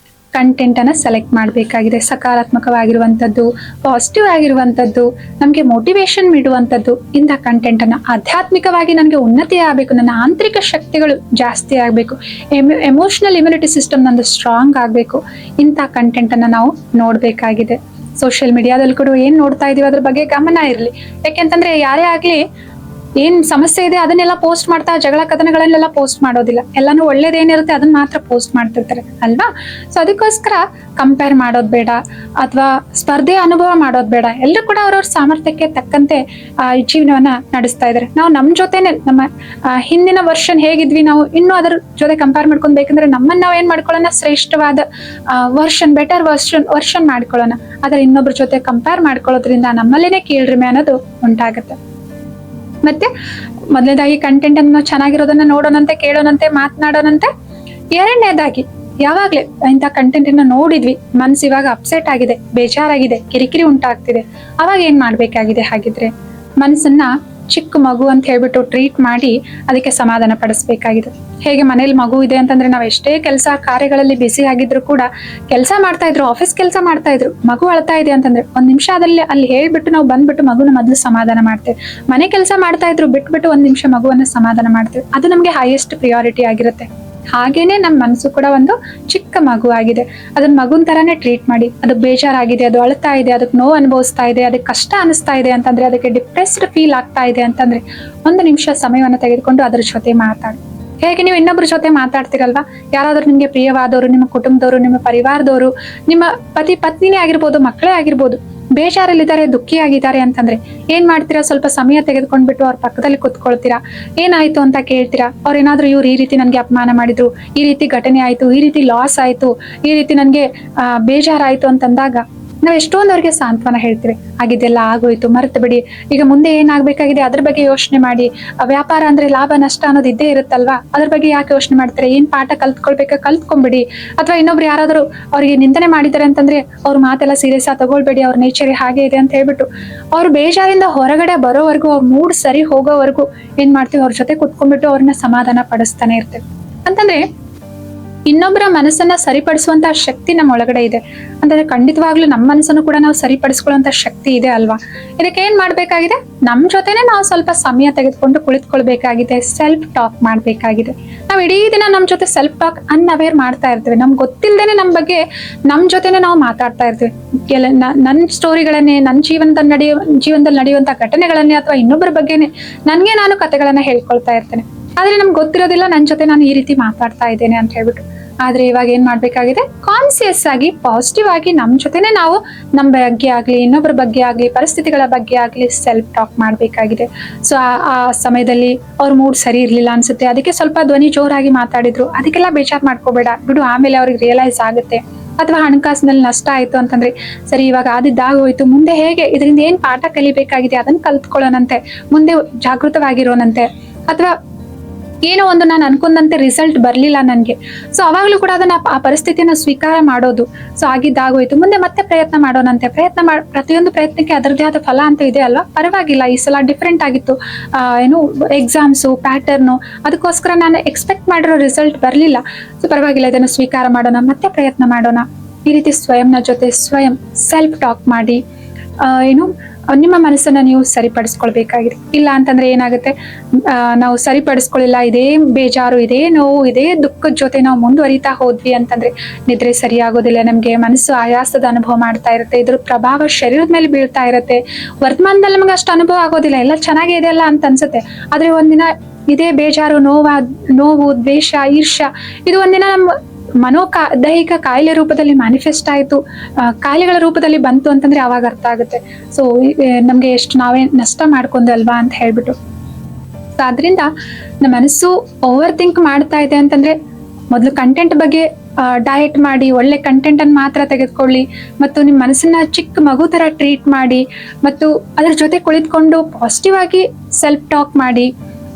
ಕಂಟೆಂಟ್ ಅನ್ನ ಸೆಲೆಕ್ಟ್ ಮಾಡಬೇಕಾಗಿದೆ. ಸಕಾರಾತ್ಮಕವಾಗಿರುವಂತದ್ದು, ಪಾಸಿಟಿವ್ ಆಗಿರುವಂತದ್ದು, ನಮ್ಗೆ ಮೋಟಿವೇಶನ್ ನೀಡುವಂತದ್ದು, ಇಂಥ ಕಂಟೆಂಟ್ ಅನ್ನ. ಆಧ್ಯಾತ್ಮಿಕವಾಗಿ ನನಗೆ ಉನ್ನತಿ ಆಗ್ಬೇಕು, ನನ್ನ ಆಂತರಿಕ ಶಕ್ತಿಗಳು ಜಾಸ್ತಿ ಆಗ್ಬೇಕು, ಎಮೋಷನಲ್ ಇಮ್ಯುನಿಟಿ ಸಿಸ್ಟಮ್ ನಂದು ಸ್ಟ್ರಾಂಗ್ ಆಗ್ಬೇಕು, ಇಂಥ ಕಂಟೆಂಟ್ ಅನ್ನ ನಾವು ನೋಡ್ಬೇಕಾಗಿದೆ. ಸೋಷಿಯಲ್ ಮೀಡಿಯಾದಲ್ಲಿ ಕೂಡ ಏನ್ ನೋಡ್ತಾ ಇದೀವಿ ಅದ್ರ ಬಗ್ಗೆ ಗಮನ ಇರಲಿ. ಯಾಕೆಂತಂದ್ರೆ ಯಾರೇ ಆಗ್ಲಿ ಏನ್ ಸಮಸ್ಯೆ ಇದೆ ಅದನ್ನೆಲ್ಲ ಪೋಸ್ಟ್ ಮಾಡ್ತಾ, ಜಗಳ ಕದನಗಳನ್ನೆಲ್ಲ ಪೋಸ್ಟ್ ಮಾಡೋದಿಲ್ಲ. ಎಲ್ಲಾನು ಒಳ್ಳೇದೇನಿರುತ್ತೆ ಅದನ್ನ ಮಾತ್ರ ಪೋಸ್ಟ್ ಮಾಡ್ತಿರ್ತಾರೆ ಅಲ್ವಾ. ಸೊ ಅದಕ್ಕೋಸ್ಕರ ಕಂಪೇರ್ ಮಾಡೋದ್ ಬೇಡ, ಅಥವಾ ಸ್ಪರ್ಧೆ ಅನುಭವ ಮಾಡೋದ್ ಬೇಡ. ಎಲ್ಲರೂ ಕೂಡ ಅವ್ರವ್ರ ಸಾಮರ್ಥ್ಯಕ್ಕೆ ತಕ್ಕಂತೆ ಜೀವನವನ್ನ ನಡೆಸ್ತಾ ಇದಾರೆ. ನಾವು ನಮ್ ಜೊತೆನೆ, ನಮ್ಮ ಹಿಂದಿನ ವರ್ಷನ್ ಹೇಗಿದ್ವಿ ನಾವು ಇನ್ನೂ ಅದರ ಜೊತೆ ಕಂಪೇರ್ ಮಾಡ್ಕೊಬೇಕಂದ್ರೆ ನಮ್ಮನ್ನ ನಾವ್ ಏನ್ ಮಾಡ್ಕೊಳ್ಳೋಣ, ಶ್ರೇಷ್ಠವಾದ ಬೆಟರ್ ವರ್ಷನ್ ಮಾಡ್ಕೊಳ್ಳೋಣ. ಆದ್ರೆ ಇನ್ನೊಬ್ರ ಜೊತೆ ಕಂಪೇರ್ ಮಾಡ್ಕೊಳ್ಳೋದ್ರಿಂದ ನಮ್ಮಲ್ಲೇನೆ ಕೀಳ್ರಿಮೆ ಅನ್ನೋದು ಉಂಟಾಗುತ್ತೆ. ಮತ್ತೆ ಮೊದಲನೇದಾಗಿ ಕಂಟೆಂಟ್ ಅನ್ನು ಚೆನ್ನಾಗಿರೋದನ್ನ ನೋಡೋಣಂತೆ, ಕೇಳೋಣಂತೆ, ಮಾತನಾಡೋಣಂತೆ. ಎರಡನೇದಾಗಿ ಯಾವಾಗ್ಲೇ ಇಂಥ ಕಂಟೆಂಟ್ ಅನ್ನ ನೋಡಿದ್ವಿ, ಮನ್ಸು ಇವಾಗ ಅಪ್ಸೆಟ್ ಆಗಿದೆ, ಬೇಜಾರಾಗಿದೆ, ಕಿರಿಕಿರಿ ಉಂಟಾಗ್ತಿದೆ, ಅವಾಗ ಏನ್ ಮಾಡ್ಬೇಕಾಗಿದೆ ಹಾಗಿದ್ರೆ, ಮನಸ್ಸನ್ನ ಚಿಕ್ಕ ಮಗು ಅಂತ ಹೇಳ್ಬಿಟ್ಟು ಟ್ರೀಟ್ ಮಾಡಿ ಅದಕ್ಕೆ ಸಮಾಧಾನ ಪಡಿಸ್ಬೇಕಾಗಿದೆ. ಹೇಗೆ ಮನೇಲಿ ಮಗು ಇದೆ ಅಂತಂದ್ರೆ ನಾವ್ ಎಷ್ಟೇ ಕೆಲಸ ಕಾರ್ಯಗಳಲ್ಲಿ ಬಿಸಿ ಆಗಿದ್ರು ಕೂಡ, ಕೆಲಸ ಮಾಡ್ತಾ ಇದ್ರು, ಆಫೀಸ್ ಕೆಲಸ ಮಾಡ್ತಾ ಇದ್ರು, ಮಗು ಅಳ್ತಾ ಇದೆ ಅಂತಂದ್ರೆ 1 ನಿಮಿಷ ಅಲ್ಲಿ ಹೇಳ್ಬಿಟ್ಟು ನಾವು ಬಂದ್ಬಿಟ್ಟು ಮಗುನ ಮೊದಲು ಸಮಾಧಾನ ಮಾಡ್ತೇವೆ. ಮನೆ ಕೆಲಸ ಮಾಡ್ತಾ ಇದ್ರು ಬಿಟ್ಬಿಟ್ಟು 1 ನಿಮಿಷ ಮಗುವನ್ನ ಸಮಾಧಾನ ಮಾಡ್ತೇವೆ. ಅದು ನಮ್ಗೆ ಹೈಯೆಸ್ಟ್ ಪ್ರಿಯಾರಿಟಿ ಆಗಿರುತ್ತೆ. ಹಾಗೇನೆ ನಮ್ಮ ಮನಸ್ಸು ಕೂಡ ಒಂದು ಚಿಕ್ಕ ಮಗು ಆಗಿದೆ, ಅದನ್ನ ಮಗುನ್ ತರಾನೇ ಟ್ರೀಟ್ ಮಾಡಿ. ಅದು ಬೇಜಾರಾಗಿದೆ, ಅದು ಅಳ್ತಾ ಇದೆ, ಅದಕ್ಕೆ ನೋವು ಅನುಭವಿಸ್ತಾ ಇದೆ, ಅದಕ್ಕೆ ಕಷ್ಟ ಅನಿಸ್ತಾ ಇದೆ ಅಂತಂದ್ರೆ, ಅದಕ್ಕೆ ಡಿಪ್ರೆಸ್ಡ್ ಫೀಲ್ ಆಗ್ತಾ ಇದೆ ಅಂತಂದ್ರೆ 1 ನಿಮಿಷ ಸಮಯವನ್ನು ತೆಗೆದುಕೊಂಡು ಅದ್ರ ಜೊತೆ ಮಾತಾಡಿ. ಹೇಗೆ ನೀವು ಇನ್ನೊಬ್ಬರ ಜೊತೆ ಮಾತಾಡ್ತಿರಲ್ವಾ, ಯಾರಾದ್ರೂ ನಿಮ್ಗೆ ಪ್ರಿಯವಾದವರು, ನಿಮ್ಮ ಕುಟುಂಬದವರು, ನಿಮ್ಮ ಪರಿವಾರದವರು, ನಿಮ್ಮ ಪತಿ ಪತ್ನಿನೇ ಆಗಿರ್ಬೋದು, ಮಕ್ಕಳೇ ಆಗಿರ್ಬೋದು, ಬೇಜಾರಲ್ಲಿದ್ದಾರೆ, ದುಃಖಿಯಾಗಿದ್ದಾರೆ ಅಂತಂದ್ರೆ ಏನ್ ಮಾಡ್ತೀರಾ, ಸ್ವಲ್ಪ ಸಮಯ ತೆಗೆದುಕೊಂಡ್ಬಿಟ್ಟು ಅವ್ರ ಪಕ್ಕದಲ್ಲಿ ಕುತ್ಕೊಳ್ತೀರಾ, ಏನಾಯ್ತು ಅಂತ ಕೇಳ್ತೀರಾ. ಅವ್ರೇನಾದ್ರೂ ಇವ್ರು ಈ ರೀತಿ ನನ್ಗೆ ಅಪಮಾನ ಮಾಡಿದ್ರು, ಈ ರೀತಿ ಘಟನೆ ಆಯ್ತು, ಈ ರೀತಿ ಲಾಸ್ ಆಯ್ತು, ಈ ರೀತಿ ನನ್ಗೆ ಬೇಜಾರಾಯ್ತು ಅಂತಂದಾಗ ನಾವ್ ಎಷ್ಟೊಂದವ್ರಿಗೆ ಸಾಂತ್ವನ ಹೇಳ್ತೀವಿ, ಆಗಿದ್ದೆಲ್ಲ ಆಗೋಯ್ತು ಮರೆತು ಬಿಡಿ, ಈಗ ಮುಂದೆ ಏನಾಗ್ಬೇಕಾಗಿದೆ ಅದ್ರ ಬಗ್ಗೆ ಯೋಚನೆ ಮಾಡಿ. ವ್ಯಾಪಾರ ಅಂದ್ರೆ ಲಾಭ ನಷ್ಟ ಅನ್ನೋದು ಇದ್ದೇ ಇರುತ್ತಲ್ವಾ, ಅದ್ರ ಬಗ್ಗೆ ಯಾಕೆ ಯೋಚನೆ ಮಾಡ್ತಾರೆ, ಏನ್ ಪಾಠ ಕಲ್ತ್ಕೊಂಡ್ಬಿಡಿ. ಅಥವಾ ಇನ್ನೊಬ್ರು ಯಾರಾದ್ರೂ ಅವ್ರಿಗೆ ನಿಂದನೆ ಮಾಡಿದ್ದಾರೆ ಅಂತಂದ್ರೆ ಅವ್ರ ಮಾತೆಲ್ಲ ಸೀರಿಯಸ್ ಆಗಿ ತಗೊಳ್ಬೇಡಿ, ಅವ್ರ ನೇಚರ್ ಹಾಗೆ ಇದೆ ಅಂತ ಹೇಳ್ಬಿಟ್ಟು ಅವ್ರು ಬೇಜಾರಿಂದ ಹೊರಗಡೆ ಬರೋವರೆಗೂ, ಅವ್ರ ಮೂಡ್ ಸರಿ ಹೋಗೋವರೆಗೂ ಏನ್ ಮಾಡ್ತೀವಿ, ಅವ್ರ ಜೊತೆ ಕುತ್ಕೊಂಡ್ಬಿಟ್ಟು ಅವ್ರನ್ನ ಸಮಾಧಾನ ಪಡಿಸ್ತಾನೆ ಇರ್ತೇವೆ. ಅಂತಂದ್ರೆ ಇನ್ನೊಬ್ಬರ ಮನಸ್ಸನ್ನ ಸರಿಪಡಿಸುವಂತ ಶಕ್ತಿ ನಮ್ಮ ಒಳಗಡೆ ಇದೆ ಅಂತಂದ್ರೆ ಖಂಡಿತವಾಗ್ಲೂ ನಮ್ಮ ಮನಸ್ಸನ್ನು ಕೂಡ ನಾವು ಸರಿಪಡಿಸ್ಕೊಳ್ಳುವಂತ ಶಕ್ತಿ ಇದೆ ಅಲ್ವಾ. ಇದಕ್ಕೆ ಏನ್ ಮಾಡ್ಬೇಕಾಗಿದೆ, ನಮ್ ಜೊತೆನೆ ನಾವು ಸ್ವಲ್ಪ ಸಮಯ ತೆಗೆದುಕೊಂಡು ಕುಳಿತುಕೊಳ್ಬೇಕಾಗಿದೆ, ಸೆಲ್ಫ್ ಟಾಕ್ ಮಾಡ್ಬೇಕಾಗಿದೆ. ನಾವು ಇಡೀ ದಿನ ನಮ್ ಜೊತೆ ಸೆಲ್ಫ್ ಟಾಕ್ ಅನ್ಅವೇರ್ ಮಾಡ್ತಾ ಇರ್ತೀವಿ, ನಮ್ಗೆ ಗೊತ್ತಿಲ್ಲದೇನೆ ನಮ್ ಬಗ್ಗೆ ನಮ್ ಜೊತೆನೆ ನಾವು ಮಾತಾಡ್ತಾ ಇರ್ತೀವಿ. ನನ್ನ ಸ್ಟೋರಿಗಳನ್ನೇ, ನನ್ನ ಜೀವನದಲ್ಲಿ ನಡೆಯುವಂತ ಘಟನೆಗಳನ್ನೇ ಅಥವಾ ಇನ್ನೊಬ್ಬರ ಬಗ್ಗೆನೆ ನಾನು ಕಥೆಗಳನ್ನ ಹೇಳ್ಕೊಳ್ತಾ ಇರ್ತೇನೆ. ಆದ್ರೆ ನಮ್ಗೆ ಗೊತ್ತಿರೋದಿಲ್ಲ ನನ್ನ ಜೊತೆ ನಾನು ಈ ರೀತಿ ಮಾತಾಡ್ತಾ ಇದ್ದೇನೆ ಅಂತ ಹೇಳ್ಬಿಟ್ಟು. ಆದ್ರೆ ಇವಾಗ ಏನ್ ಮಾಡ್ಬೇಕಾಗಿದೆ, ಕಾನ್ಸಿಯಸ್ ಆಗಿ ಪಾಸಿಟಿವ್ ಆಗಿ ನಮ್ ಜೊತೆನೆ ನಾವು ನಮ್ಮ ಬಗ್ಗೆ ಆಗ್ಲಿ, ಇನ್ನೊಬ್ಬರ ಬಗ್ಗೆ ಆಗ್ಲಿ, ಪರಿಸ್ಥಿತಿಗಳ ಬಗ್ಗೆ ಆಗ್ಲಿ ಸೆಲ್ಫ್ ಟಾಕ್ ಮಾಡ್ಬೇಕಾಗಿದೆ. ಸೊ ಆ ಸಮಯದಲ್ಲಿ ಅವ್ರ ಮೂಡ್ ಸರಿ ಇರ್ಲಿಲ್ಲ ಅನ್ಸುತ್ತೆ, ಅದಕ್ಕೆ ಸ್ವಲ್ಪ ಧ್ವನಿ ಜೋರಾಗಿ ಮಾತಾಡಿದ್ರು, ಅದಕ್ಕೆಲ್ಲ ಬೇಜಾರ್ ಮಾಡ್ಕೋಬೇಡ ಬಿಡು, ಆಮೇಲೆ ಅವ್ರಿಗೆ ರಿಯಲೈಸ್ ಆಗುತ್ತೆ. ಅಥವಾ ಹಣಕಾಸಿನಲ್ಲಿ ನಷ್ಟ ಆಯ್ತು ಅಂತಂದ್ರೆ ಸರಿ ಇವಾಗ ಆದಿದ್ದಾಗೋಯ್ತು, ಮುಂದೆ ಹೇಗೆ ಇದರಿಂದ ಏನ್ ಪಾಠ ಕಲಿಬೇಕಾಗಿದೆ ಅದನ್ನ ಕಲ್ತ್ಕೊಳ್ಳೋಣಂತೆ, ಮುಂದೆ ಜಾಗೃತವಾಗಿರೋನಂತೆ. ಅಥವಾ ಏನೋ ಒಂದು ನಾನು ಅನ್ಕೊಂಡಂತೆ ರಿಸಲ್ಟ್ ಬರ್ಲಿಲ್ಲ ನನ್ಗೆ, ಸೊ ಅವಾಗ್ಲೂ ಕೂಡ ಅದನ್ನ ಆ ಪರಿಸ್ಥಿತಿನ ಸ್ವೀಕಾರ ಮಾಡೋದು. ಸೊ ಆಗಿದ್ದಾಗೋಯ್ತು, ಮುಂದೆ ಮತ್ತೆ ಪ್ರಯತ್ನ ಮಾಡೋಣಂತೆ, ಪ್ರತಿಯೊಂದು ಪ್ರಯತ್ನಕ್ಕೆ ಅದರದೇ ಆದ ಫಲ ಅಂತ ಇದೆ ಅಲ್ವಾ, ಪರವಾಗಿಲ್ಲ ಈ ಸಲ ಡಿಫ್ರೆಂಟ್ ಆಗಿತ್ತು, ಏನು ಎಕ್ಸಾಮ್ಸು ಪ್ಯಾಟರ್ನು, ಅದಕ್ಕೋಸ್ಕರ ನಾನು ಎಕ್ಸ್ಪೆಕ್ಟ್ ಮಾಡಿರೋ ರಿಸಲ್ಟ್ ಬರ್ಲಿಲ್ಲ, ಸೊ ಪರವಾಗಿಲ್ಲ ಇದನ್ನು ಸ್ವೀಕಾರ ಮಾಡೋಣ, ಮತ್ತೆ ಪ್ರಯತ್ನ ಮಾಡೋಣ. ಈ ರೀತಿ ಸ್ವಯಂನ ಜೊತೆ ಸ್ವಯಂ ಸೆಲ್ಫ್ ಟಾಕ್ ಮಾಡಿ ನಿಮ್ಮ ಮನಸ್ಸನ್ನ ನೀವು ಸರಿಪಡಿಸ್ಕೊಳ್ಬೇಕಾಗಿದೆ. ಇಲ್ಲ ಅಂತಂದ್ರೆ ಏನಾಗುತ್ತೆ, ನಾವು ಸರಿಪಡಿಸ್ಕೊಳ್ಳಿಲ್ಲ, ಇದೇ ಬೇಜಾರು, ಇದೇ ನೋವು, ಇದೇ ದುಃಖದ ಜೊತೆ ನಾವು ಮುಂದುವರಿತಾ ಹೋದ್ವಿ ಅಂತಂದ್ರೆ ನಿದ್ರೆ ಸರಿಯಾಗೋದಿಲ್ಲ, ನಮ್ಗೆ ಮನಸ್ಸು ಆಯಾಸದ ಅನುಭವ ಮಾಡ್ತಾ ಇರುತ್ತೆ, ಇದ್ರ ಪ್ರಭಾವ ಶರೀರದ ಮೇಲೆ ಬೀಳ್ತಾ ಇರುತ್ತೆ. ವರ್ತಮಾನದಲ್ಲಿ ನಮ್ಗೆ ಅಷ್ಟು ಅನುಭವ ಆಗೋದಿಲ್ಲ, ಎಲ್ಲ ಚೆನ್ನಾಗೇ ಇದೆಯಲ್ಲ ಅಂತ ಅನ್ಸುತ್ತೆ. ಆದ್ರೆ ಒಂದಿನ ಇದೇ ಬೇಜಾರು, ನೋವು, ದ್ವೇಷ, ಈರ್ಷ್ಯ ಇದು ಒಂದಿನ ನಮ್ಮ ದೈಹಿಕ ಕಾಯಿಲೆ ರೂಪದಲ್ಲಿ ಮ್ಯಾನಿಫೆಸ್ಟ್ ಆಯ್ತು, ಕಾಯಿಲೆಗಳ ರೂಪದಲ್ಲಿ ಬಂತು ಅಂತಂದ್ರೆ ಅವಾಗ ಅರ್ಥ ಆಗುತ್ತೆ. ಸೊ ನಮ್ಗೆ ಎಷ್ಟು ನಾವೇ ನಷ್ಟ ಮಾಡ್ಕೊಂಡಲ್ವಾ ಅಂತ ಹೇಳ್ಬಿಟ್ಟು. ಆದ್ರಿಂದ ನಮ್ಮ ಮನಸ್ಸು ಓವರ್ ಥಿಂಕ್ ಮಾಡ್ತಾ ಇದೆ ಅಂತಂದ್ರೆ ಮೊದಲು ಕಂಟೆಂಟ್ ಬಗ್ಗೆ ಡಯಟ್ ಮಾಡಿ, ಒಳ್ಳೆ ಕಂಟೆಂಟ್ ಅನ್ನು ಮಾತ್ರ ತೆಗೆದುಕೊಳ್ಳಿ, ಮತ್ತು ನಿಮ್ಮ ಮನಸ್ಸನ್ನ ಚಿಕ್ಕ ಮಗು ತರ ಟ್ರೀಟ್ ಮಾಡಿ, ಮತ್ತು ಅದ್ರ ಜೊತೆ ಕುಳಿತುಕೊಂಡು ಪಾಸಿಟಿವ್ ಆಗಿ ಸೆಲ್ಫ್ ಟಾಕ್ ಮಾಡಿ.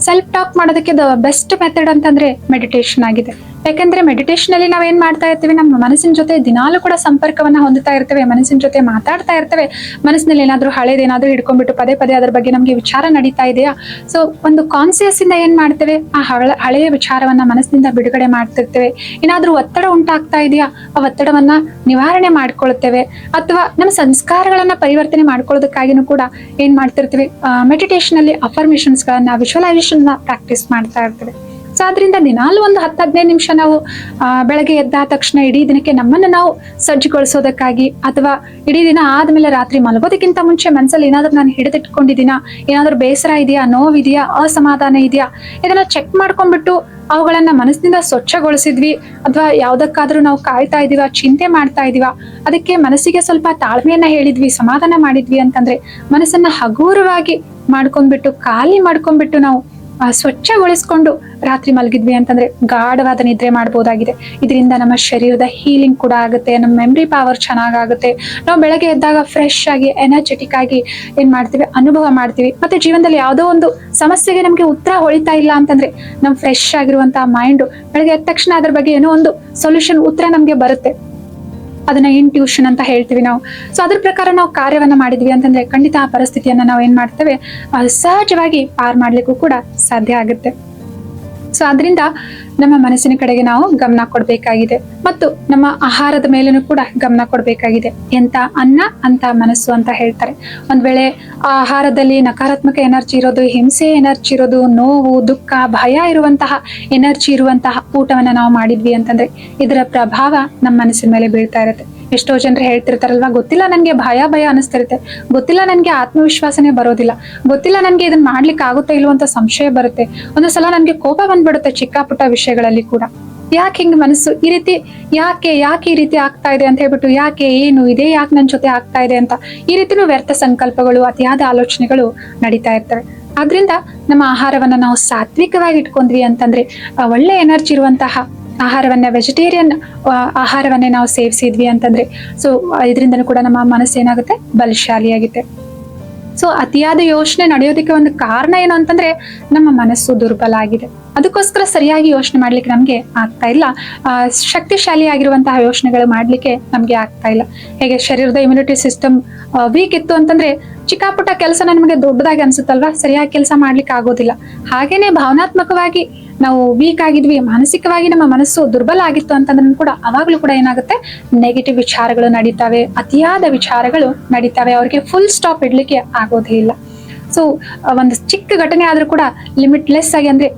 ಸೆಲ್ಫ್ ಟಾಕ್ ಮಾಡೋದಕ್ಕೆ ದ ಬೆಸ್ಟ್ ಮೆಥಡ್ ಅಂತಂದ್ರೆ ಮೆಡಿಟೇಷನ್ ಆಗಿದೆ. ಯಾಕಂದ್ರೆ ಮೆಡಿಟೇಷನ್ ಅಲ್ಲಿ ನಾವೇನ್ ಮಾಡ್ತಾ ಇರ್ತೀವಿ, ನಮ್ಮ ಮನಸ್ಸಿನ ಜೊತೆ ದಿನಾಲೂ ಕೂಡ ಸಂಪರ್ಕವನ್ನ ಹೊಂದುತ್ತಾ ಇರ್ತೇವೆ, ಮನಸ್ಸಿನ ಜೊತೆ ಮಾತಾಡ್ತಾ ಇರ್ತೇವೆ. ಮನಸ್ಸಿನಲ್ಲಿ ಏನಾದ್ರೂ ಹಳೇದೇನಾದ್ರೂ ಹಿಡ್ಕೊಂಡ್ಬಿಟ್ಟು ಪದೇ ಅದ್ರ ಬಗ್ಗೆ ನಮ್ಗೆ ವಿಚಾರ ನಡೀತಾ ಇದೆಯಾ, ಸೊ ಒಂದು ಕಾನ್ಸಿಯಸ್ ಇಂದ ಏನ್ ಮಾಡ್ತೇವೆ, ಆ ಹಳೆಯ ವಿಚಾರವನ್ನ ಮನಸ್ಸಿನಿಂದ ಬಿಡುಗಡೆ ಮಾಡ್ತಿರ್ತೇವೆ. ಏನಾದ್ರೂ ಒತ್ತಡ ಉಂಟಾಗ್ತಾ ಇದೆಯಾ, ಆ ಒತ್ತಡವನ್ನ ನಿವಾರಣೆ ಮಾಡ್ಕೊಳ್ತೇವೆ. ಅಥವಾ ನಮ್ಮ ಸಂಸ್ಕಾರಗಳನ್ನ ಪರಿವರ್ತನೆ ಮಾಡ್ಕೊಳ್ಳೋದಕ್ಕಾಗಿನೂ ಕೂಡ ಏನ್ ಮಾಡ್ತಿರ್ತೀವಿ, ಮೆಡಿಟೇಷನ್ ಅಲ್ಲಿ ಅಫರ್ಮೇಷನ್ಸ್ ಗಳನ್ನ, ವಿಜುವಲೈಸೇಷನ್ ಪ್ರಾಕ್ಟೀಸ್ ಮಾಡ್ತಾ ಇರ್ತೇವೆ. ಸೊ ಆದ್ರಿಂದ ದಿನಾಲು ಒಂದು 10-15 ನಿಮಿಷ ನಾವು ಬೆಳಗ್ಗೆ ಎದ್ದ ತಕ್ಷಣ ಇಡೀ ದಿನಕ್ಕೆ ನಮ್ಮನ್ನು ನಾವು ಸಜ್ಜುಗೊಳಿಸೋದಕ್ಕಾಗಿ, ಅಥವಾ ಇಡೀ ದಿನ ಆದ್ಮೇಲೆ ರಾತ್ರಿ ಮಲಗೋದಕ್ಕಿಂತ ಮುಂಚೆ ಮನಸ್ಸಲ್ಲಿ ಏನಾದ್ರೂ ನಾನು ಹಿಡಿದಿಟ್ಕೊಂಡಿದ್ದೀನಾ, ಏನಾದ್ರೂ ಬೇಸರ ಇದೆಯಾ, ನೋವಿದೆಯಾ, ಅಸಮಾಧಾನ ಇದೆಯಾ, ಇದನ್ನ ಚೆಕ್ ಮಾಡ್ಕೊಂಡ್ಬಿಟ್ಟು ಅವುಗಳನ್ನ ಮನಸ್ಸಿನಿಂದ ಸ್ವಚ್ಛಗೊಳಿಸಿದ್ವಿ, ಅಥವಾ ಯಾವ್ದಕ್ಕಾದ್ರೂ ನಾವು ಕಾಯ್ತಾ ಇದೀವ, ಚಿಂತೆ ಮಾಡ್ತಾ ಇದೀವ, ಅದಕ್ಕೆ ಮನಸ್ಸಿಗೆ ಸ್ವಲ್ಪ ತಾಳ್ಮೆಯನ್ನ ಹೇಳಿದ್ವಿ, ಸಮಾಧಾನ ಮಾಡಿದ್ವಿ ಅಂತಂದ್ರೆ ಮನಸ್ಸನ್ನ ಹಗುರವಾಗಿ ಮಾಡ್ಕೊಂಡ್ಬಿಟ್ಟು, ಖಾಲಿ ಮಾಡ್ಕೊಂಡ್ಬಿಟ್ಟು ನಾವು ಸ್ವಚ್ಛಗೊಳಿಸ್ಕೊಂಡು ರಾತ್ರಿ ಮಲಗಿದ್ವಿ ಅಂತಂದ್ರೆ ಗಾಢವಾದ ನಿದ್ರೆ ಮಾಡ್ಬೋದಾಗಿದೆ. ಇದರಿಂದ ನಮ್ಮ ಶರೀರದ ಹೀಲಿಂಗ್ ಕೂಡ ಆಗುತ್ತೆ, ನಮ್ಮ ಮೆಮರಿ ಪವರ್ ಚೆನ್ನಾಗಾಗುತ್ತೆ, ನಾವು ಬೆಳಗ್ಗೆ ಎದ್ದಾಗ ಫ್ರೆಶ್ ಆಗಿ ಎನರ್ಜೆಟಿಕ್ ಆಗಿ ಏನ್ ಮಾಡ್ತೀವಿ, ಅನುಭವ ಮಾಡ್ತೀವಿ. ಮತ್ತೆ ಜೀವನದಲ್ಲಿ ಯಾವುದೋ ಒಂದು ಸಮಸ್ಯೆಗೆ ನಮ್ಗೆ ಉತ್ತರ ಹೊಳಿತಾ ಇಲ್ಲ ಅಂತಂದ್ರೆ ನಮ್ ಫ್ರೆಶ್ ಆಗಿರುವಂತಹ ಮೈಂಡ್ ಬೆಳಗ್ಗೆ ಎದ್ದ ತಕ್ಷಣ ಅದ್ರ ಬಗ್ಗೆ ಏನೋ ಒಂದು ಸೊಲ್ಯೂಷನ್, ಉತ್ತರ ನಮ್ಗೆ ಬರುತ್ತೆ. ಅದನ್ನ ಇಂಟ್ಯೂಷನ್ ಅಂತ ಹೇಳ್ತೀವಿ ನಾವು. ಸೊ ಅದ್ರ ಪ್ರಕಾರ ನಾವು ಕಾರ್ಯವನ್ನ ಮಾಡಿದ್ವಿ ಅಂತಂದ್ರೆ ಖಂಡಿತ ಆ ಪರಿಸ್ಥಿತಿಯನ್ನ ನಾವು ಏನ್ ಮಾಡ್ತೇವೆ, ಸಹಜವಾಗಿ ಪಾರ್ ಮಾಡ್ಲಿಕ್ಕೂ ಕೂಡ ಸಾಧ್ಯ ಆಗುತ್ತೆ. ಸೊ ಆದ್ರಿಂದ ನಮ್ಮ ಮನಸ್ಸಿನ ಕಡೆಗೆ ನಾವು ಗಮನ ಕೊಡ್ಬೇಕಾಗಿದೆ, ಮತ್ತು ನಮ್ಮ ಆಹಾರದ ಮೇಲೂ ಕೂಡ ಗಮನ ಕೊಡ್ಬೇಕಾಗಿದೆ. ಎಂತ ಅನ್ನ ಅಂತ ಮನಸ್ಸು ಅಂತ ಹೇಳ್ತಾರೆ. ಒಂದ್ ವೇಳೆ ಆ ಆಹಾರದಲ್ಲಿ ನಕಾರಾತ್ಮಕ ಎನರ್ಜಿ ಇರೋದು, ಹಿಂಸೆ ಎನರ್ಜಿ ಇರೋದು, ನೋವು, ದುಃಖ, ಭಯ ಇರುವಂತಹ ಎನರ್ಜಿ ಇರುವಂತಹ ಊಟವನ್ನ ನಾವು ಮಾಡಿದ್ವಿ ಅಂತಂದ್ರೆ ಇದರ ಪ್ರಭಾವ ನಮ್ಮ ಮನಸ್ಸಿನ ಮೇಲೆ ಬೀಳ್ತಾ ಇರುತ್ತೆ. ಎಷ್ಟೋ ಜನರು ಹೇಳ್ತಿರ್ತಾರಲ್ವಾ, ಗೊತ್ತಿಲ್ಲ ನನ್ಗೆ ಭಯ ಅನಿಸ್ತಿರುತ್ತೆ, ಗೊತ್ತಿಲ್ಲ ನನ್ಗೆ ಆತ್ಮವಿಶ್ವಾಸನೇ ಬರೋದಿಲ್ಲ, ಗೊತ್ತಿಲ್ಲ ನನ್ಗೆ ಇದನ್ನ ಮಾಡ್ಲಿಕ್ಕೆ ಆಗುತ್ತಾ ಇಲ್ವೋ ಅಂತ ಸಂಶಯ ಬರುತ್ತೆ, ಒಂದು ಸಲ ನನ್ಗೆ ಕೋಪ ಬಂದ್ಬಿಡುತ್ತೆ ಚಿಕ್ಕ ಪುಟ್ಟ ವಿಷಯಗಳಲ್ಲಿ ಕೂಡ. ಯಾಕೆ ಹಿಂಗ್ ಮನಸ್ಸು ಈ ರೀತಿ, ಯಾಕೆ ಈ ರೀತಿ ಆಗ್ತಾ ಇದೆ ಅಂತ ಹೇಳ್ಬಿಟ್ಟು, ಯಾಕೆ, ಏನು ಇದೆ, ಯಾಕೆ ನನ್ ಜೊತೆ ಆಗ್ತಾ ಇದೆ ಅಂತ ಈ ರೀತಿನೂ ವ್ಯರ್ಥ ಸಂಕಲ್ಪಗಳು, ಅತಿಯಾದ ಆಲೋಚನೆಗಳು ನಡೀತಾ ಇರ್ತವೆ. ಆದ್ರಿಂದ ನಮ್ಮ ಆಹಾರವನ್ನ ನಾವು ಸಾತ್ವಿಕವಾಗಿ ಇಟ್ಕೊಂಡ್ವಿ ಅಂತಂದ್ರೆ ಒಳ್ಳೆ ಎನರ್ಜಿ ಇರುವಂತಹ ಆಹಾರವನ್ನ ವೆಜಿಟೇರಿಯನ್ ಆಹಾರವನ್ನೇ ನಾವು ಸೇವಿಸಿದ್ವಿ ಅಂತಂದ್ರೆ ಸೊ ಇದರಿಂದನೂ ಕೂಡ ನಮ್ಮ ಮನಸ್ಸು ಏನಾಗುತ್ತೆ, ಬಲಶಾಲಿಯಾಗುತ್ತೆ. ಸೊ ಅತಿಯಾದ ಯೋಚನೆ ನಡೆಯೋದಕ್ಕೆ ಒಂದು ಕಾರಣ ಏನು ಅಂತಂದ್ರೆ ನಮ್ಮ ಮನಸ್ಸು ದುರ್ಬಲ ಆಗಿದೆ. ಅದಕ್ಕೋಸ್ಕರ ಸರಿಯಾಗಿ ಯೋಚನೆ ಮಾಡ್ಲಿಕ್ಕೆ ನಮ್ಗೆ ಆಗ್ತಾ ಇಲ್ಲ. ಶಕ್ತಿಶಾಲಿ ಆಗಿರುವಂತಹ ಯೋಚನೆಗಳು ಮಾಡ್ಲಿಕ್ಕೆ ನಮ್ಗೆ ಆಗ್ತಾ ಇಲ್ಲ. ಹೇಗೆ ಶರೀರದ ಇಮ್ಯುನಿಟಿ ಸಿಸ್ಟಮ್ ವೀಕ್ ಇತ್ತು ಅಂತಂದ್ರೆ ಚಿಕ್ಕಾಪುಟ್ಟ ಕೆಲಸ ನಮಗೆ ದೊಡ್ಡದಾಗಿ ಅನ್ಸುತ್ತಲ್ವಾ, ಸರಿಯಾಗಿ ಕೆಲಸ ಮಾಡ್ಲಿಕ್ಕೆ ಆಗೋದಿಲ್ಲ. ಹಾಗೇನೆ ಭಾವನಾತ್ಮಕವಾಗಿ ನಾವು ವೀಕ್ ಆಗಿದ್ವಿ, ಮಾನಸಿಕವಾಗಿ ನಮ್ಮ ಮನಸ್ಸು ದುರ್ಬಲ ಆಗಿತ್ತು ಅಂತಂದ್ರೂ ಕೂಡ ಅವಾಗ್ಲೂ ಕೂಡ ಏನಾಗುತ್ತೆ, ನೆಗೆಟಿವ್ ವಿಚಾರಗಳು ನಡೀತಾವೆ, ಅತಿಯಾದ ವಿಚಾರಗಳು ನಡೀತಾವೆ. ಅವ್ರಿಗೆ ಫುಲ್ ಸ್ಟಾಪ್ ಇಡ್ಲಿಕ್ಕೆ ಆಗೋದೇ ಇಲ್ಲ. ಸೊ ಒಂದು ಚಿಕ್ಕ ಘಟನೆ ಆದ್ರೂ ಕೂಡ ಲಿಮಿಟ್ಲೆಸ್ ಆಗಿ ಅಂದ್ರೆ